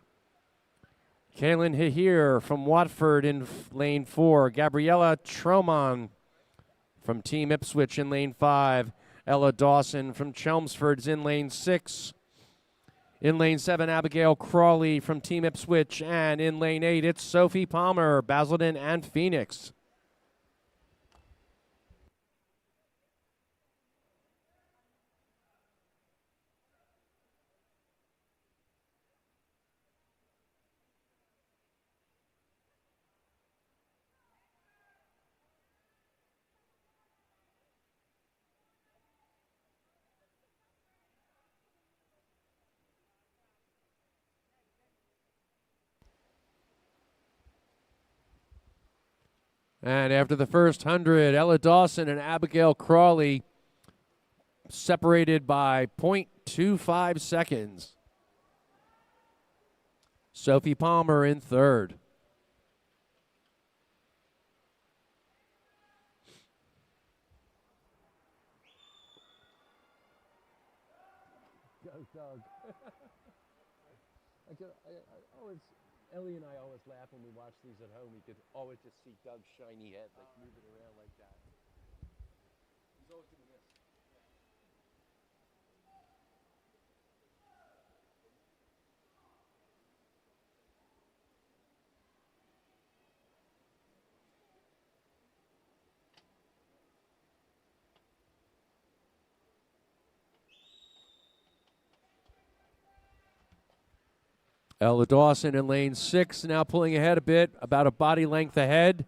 Kaylin Hahir from Watford in lane 4. Gabriella Tromon from Team Ipswich in lane 5. Ella Dawson from Chelmsford is in lane 6. In lane 7, Abigail Crawley from Team Ipswich. And in lane 8, it's Sophie Palmer, Basildon and Phoenix. And after the first 100, Ella Dawson and Abigail Crawley separated by 0.25 seconds. Sophie Palmer in third. Go, Doug. Ellie and I always laugh when we watch these at home. We could always just see Doug's shiny head like moving around like that. He's always doing this. Ella Dawson in lane 6, now pulling ahead a bit, about a body length ahead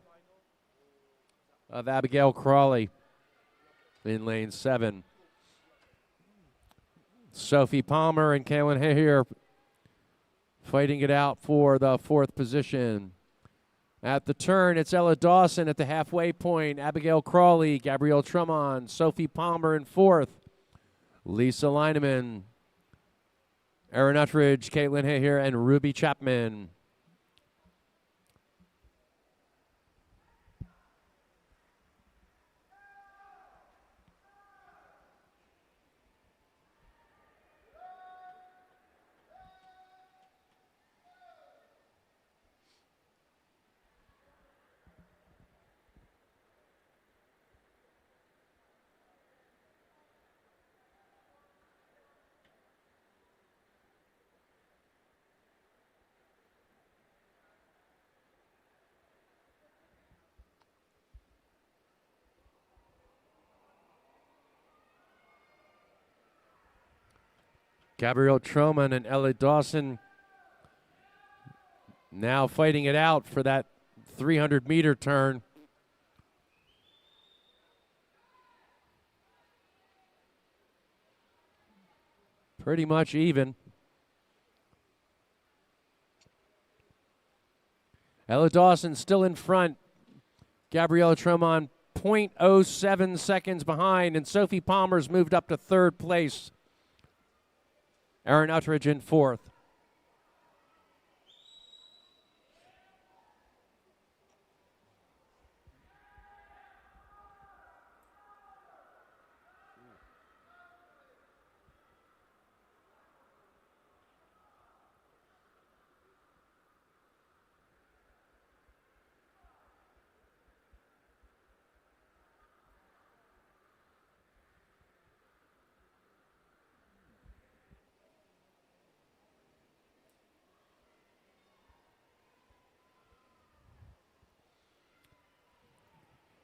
of Abigail Crawley in lane 7. Sophie Palmer and Kaylin Hahir fighting it out for the 4th position. At the turn, it's Ella Dawson at the halfway point, Abigail Crawley, Gabrielle Tremont, Sophie Palmer in 4th, Lisa Lineman, Erin Uttridge, Caitlin Hahir, and Ruby Chapman. Gabrielle Troman and Ella Dawson now fighting it out for that 300-meter turn. Pretty much even. Ella Dawson still in front. Gabriella Tremont 0.07 seconds behind, and Sophie Palmer's moved up to third place. Erin Uttridge in fourth.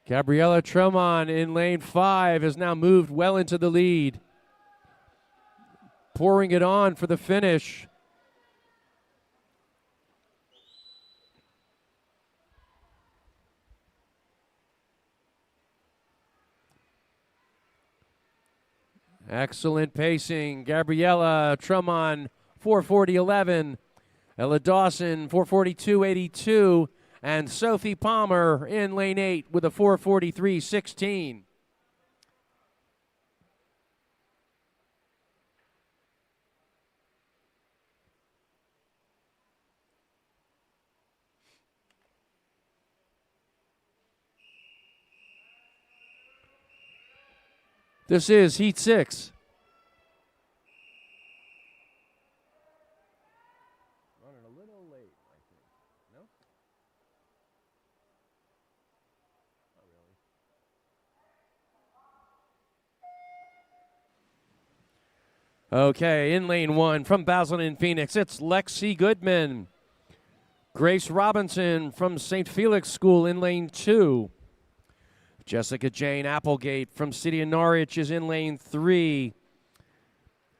Gabriella Tremont in lane 5 has now moved well into the lead. Pouring it on for the finish. Excellent pacing. Gabriella Tremont 4:40.11. Ella Dawson 4:42.82. And Sophie Palmer in lane 8 with a 4:43.16. This is Heat 6. Running a little late, I think. No? Not really. Okay, in lane 1 from Basildon Phoenix, it's Lexi Goodman. Grace Robinson from St. Felix School in lane 2. Jessica Jane Applegate from City of Norwich is in lane 3.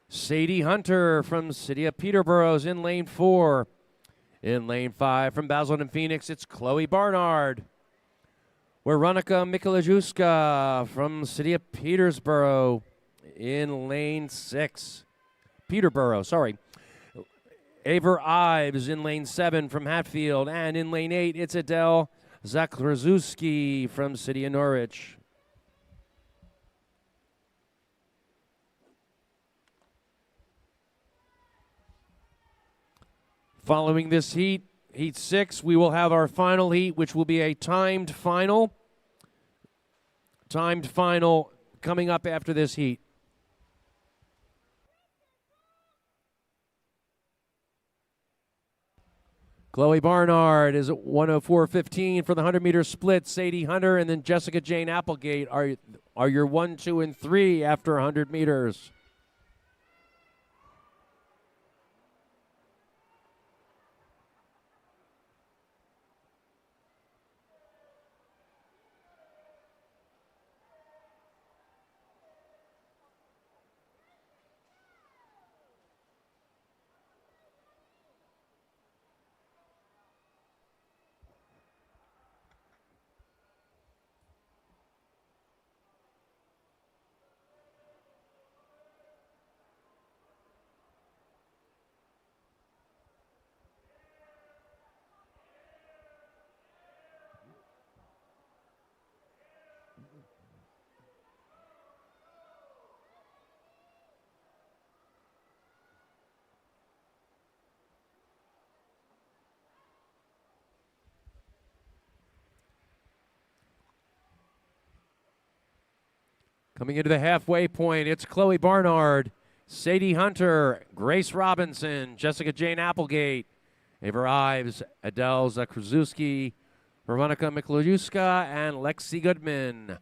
Sadie Hunter from City of Peterborough is in lane 4. In lane 5 from Basildon Phoenix, it's Chloe Barnard. Weronika Mikolajewska from City of Peterborough in lane 6. Peterborough, sorry. Aver Ives in lane 7 from Hatfield. And in lane 8, it's Adele Zakrzewski from City of Norwich. Following this heat, Heat 6, we will have our final heat, which will be a timed final. Timed final coming up after this heat. Chloe Barnard is at 1:04.15 for the 100-meter split. Sadie Hunter and then Jessica Jane Applegate are your 1, 2, and 3 after 100 meters. Coming into the halfway point, it's Chloe Barnard, Sadie Hunter, Grace Robinson, Jessica Jane Applegate, Aver Ives, Adele Zakrzewski, Weronika Mikolajewska, and Lexi Goodman.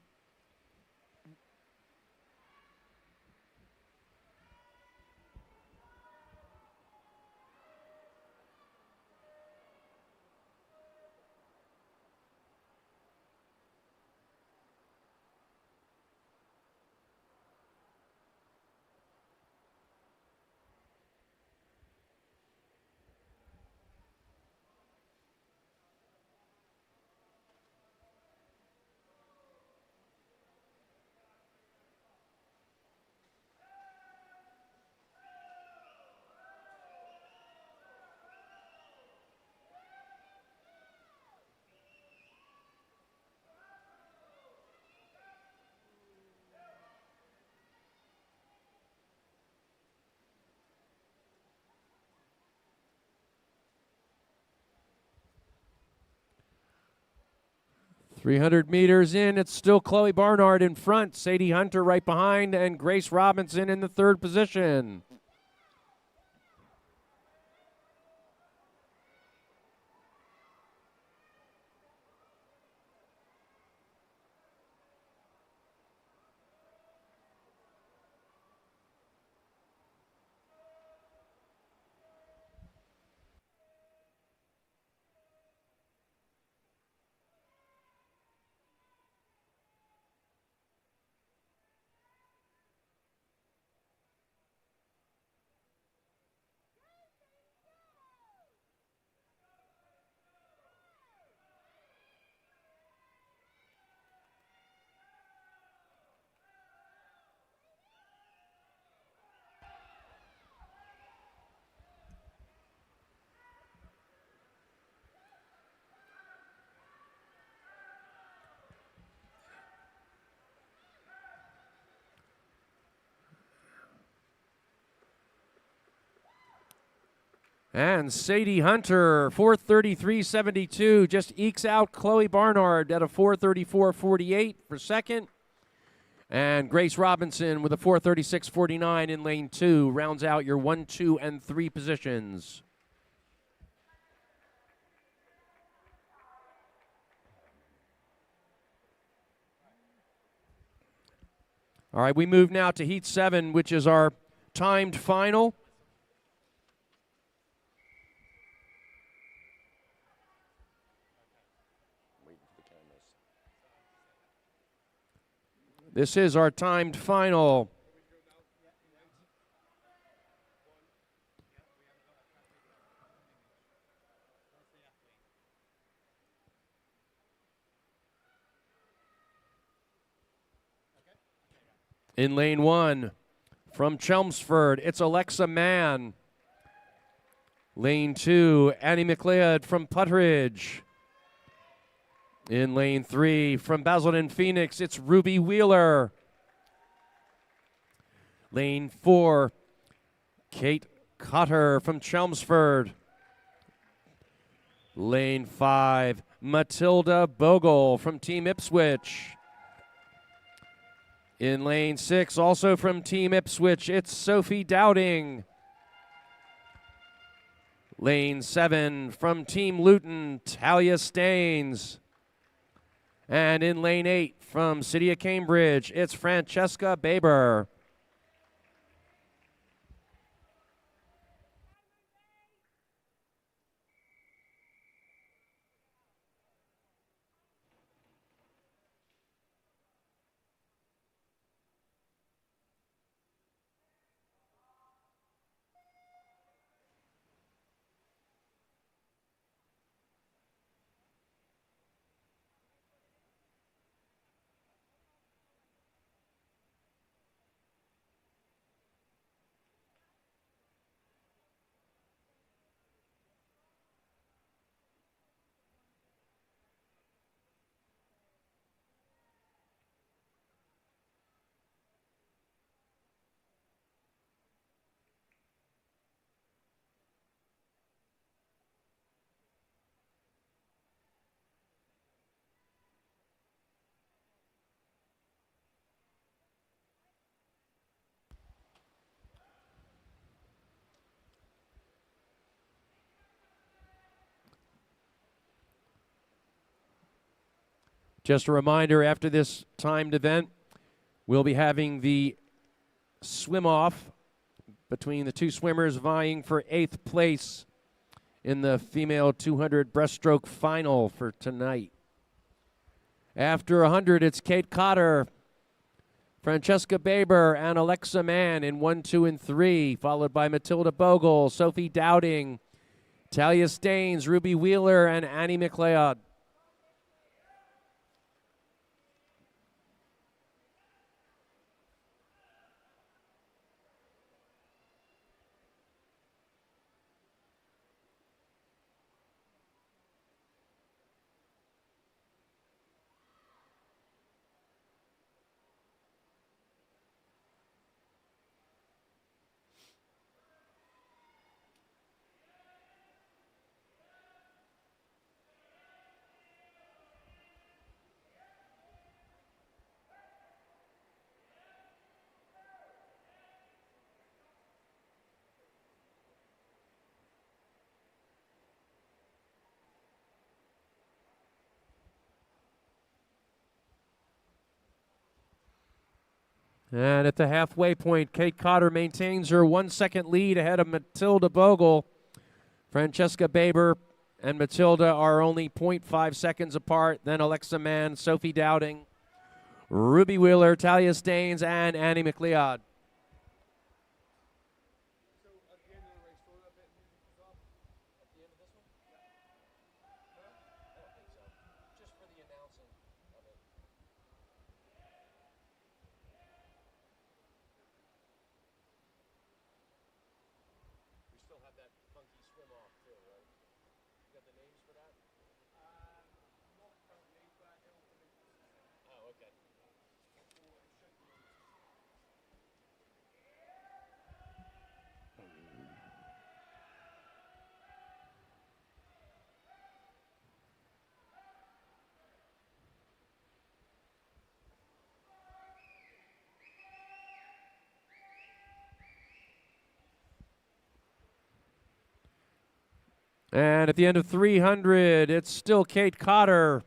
300 meters in, it's still Chloe Barnard in front, Sadie Hunter right behind, and Grace Robinson in the third position. And Sadie Hunter, 4:33.72, just ekes out Chloe Barnard at a 4:34.48 for second. And Grace Robinson with a 4:36.49 in lane 2 rounds out your 1, 2, and 3 positions. All right, we move now to Heat 7, which is our timed final. This is our timed final. In lane 1, from Chelmsford, it's Alexa Mann. Lane 2, Annie McLeod from Puttridge. In lane 3, from Basildon Phoenix, it's Ruby Wheeler. Lane 4, Kate Cotter from Chelmsford. Lane 5, Matilda Bogle from Team Ipswich. In lane 6, also from Team Ipswich, it's Sophie Dowding. Lane 7, from Team Luton, Talia Staines. And in lane 8, from City of Cambridge, it's Francesca Baber. Just a reminder, after this timed event, we'll be having the swim-off between the two swimmers vying for 8th place in the female 200 breaststroke final for tonight. After 100, it's Kate Cotter, Francesca Baber, and Alexa Mann in 1, 2, and 3, followed by Matilda Bogle, Sophie Dowding, Talia Staines, Ruby Wheeler, and Annie McLeod. And at the halfway point, Kate Cotter maintains her 1 second lead ahead of Matilda Bogle. Francesca Baber and Matilda are only 0.5 seconds apart. Then Alexa Mann, Sophie Dowding, Ruby Wheeler, Talia Staines, and Annie McLeod. So at the end of the race, will that bit of music was off? At the end of this one? Yeah. No? I don't think so. Just for the announcing of it. We still have that funky swim off too, right? You got the names for that? Not currently, but it'll come in just a second. Oh, okay. Or it should be. And at the end of 300, it's still Kate Cotter.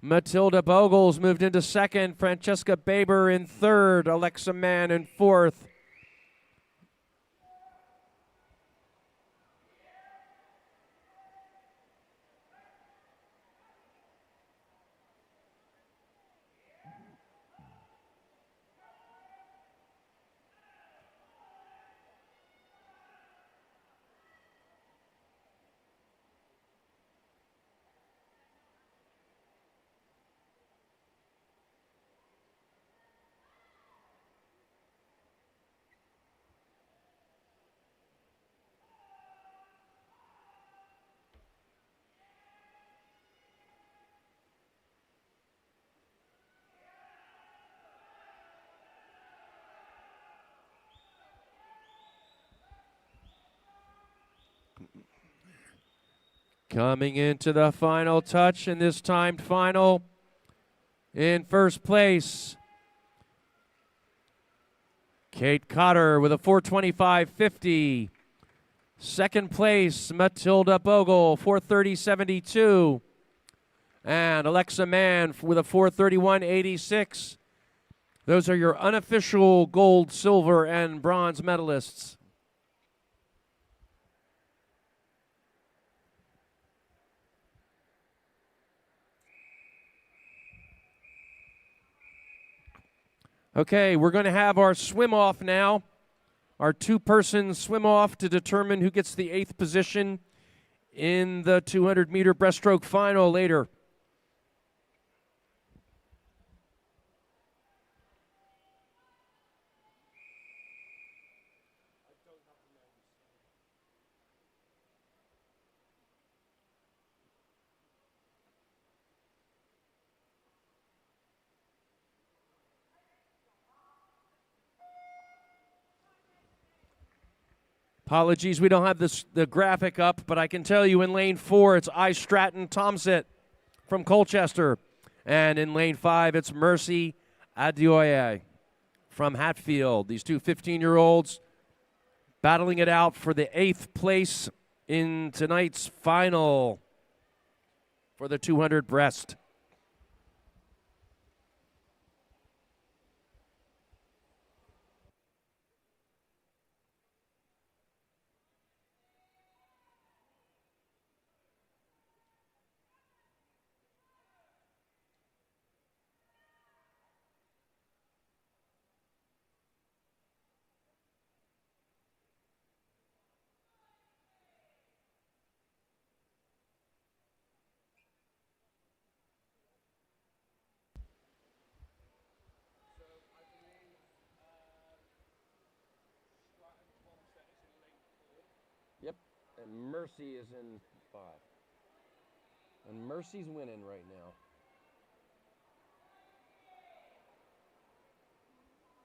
Matilda Bogles moved into second. Francesca Baber in third. Alexa Mann in fourth. Coming into the final touch in this timed final, in first place, Kate Cotter with a 4:25.50. Second place, Matilda Bogle, 4:30.72. And Alexa Mann with a 4:31.86. Those are your unofficial gold, silver, and bronze medalists. Okay, we're going to have our swim off now. Our two-person swim off to determine who gets the 8th position in the 200-meter breaststroke final later. Apologies, we don't have the graphic up, but I can tell you in lane 4, it's I. Stratton Tomsit from Colchester. And in lane 5, it's Mercy Adioye from Hatfield. These two 15-year-olds battling it out for the 8th place in tonight's final for the 200 breast. Yep, and Mercy is in 5. And Mercy's winning right now.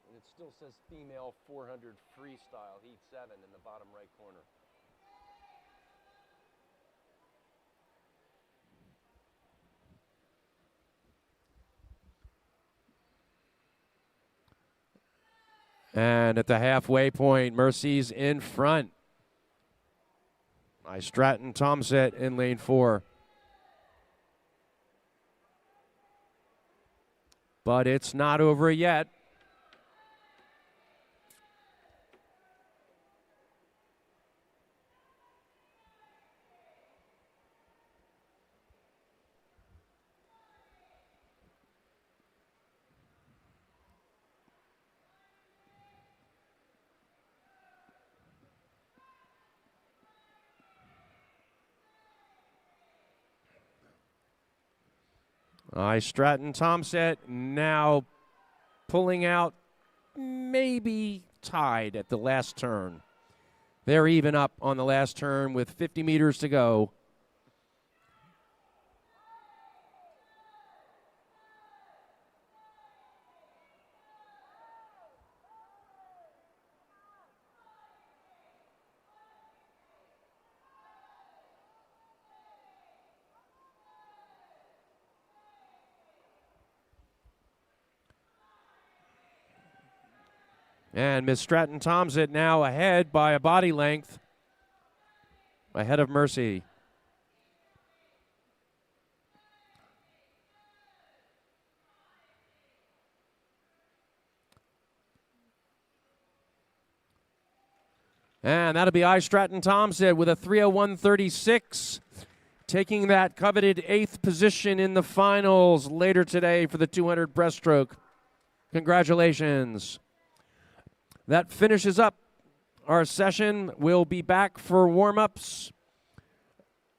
And it still says female 400 freestyle, heat 7 in the bottom right corner. And at the halfway point, Mercy's in front. I. Stratton Tomsit in lane 4. But it's not over yet. Stratton Tomset now pulling out, maybe tied at the last turn. They're even up on the last turn with 50 meters to go. And Miss Stratton Tomset now ahead by a body length, ahead of Mercy. And that'll be Stratton Tomset with a 3:01.36, taking that coveted 8th position in the finals later today for the 200 breaststroke. Congratulations. That finishes up our session. We'll be back for warm-ups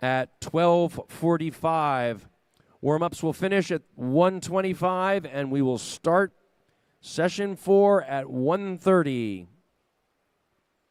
at 12:45. Warm-ups will finish at 1:25, and we will start session 4 at 1:30.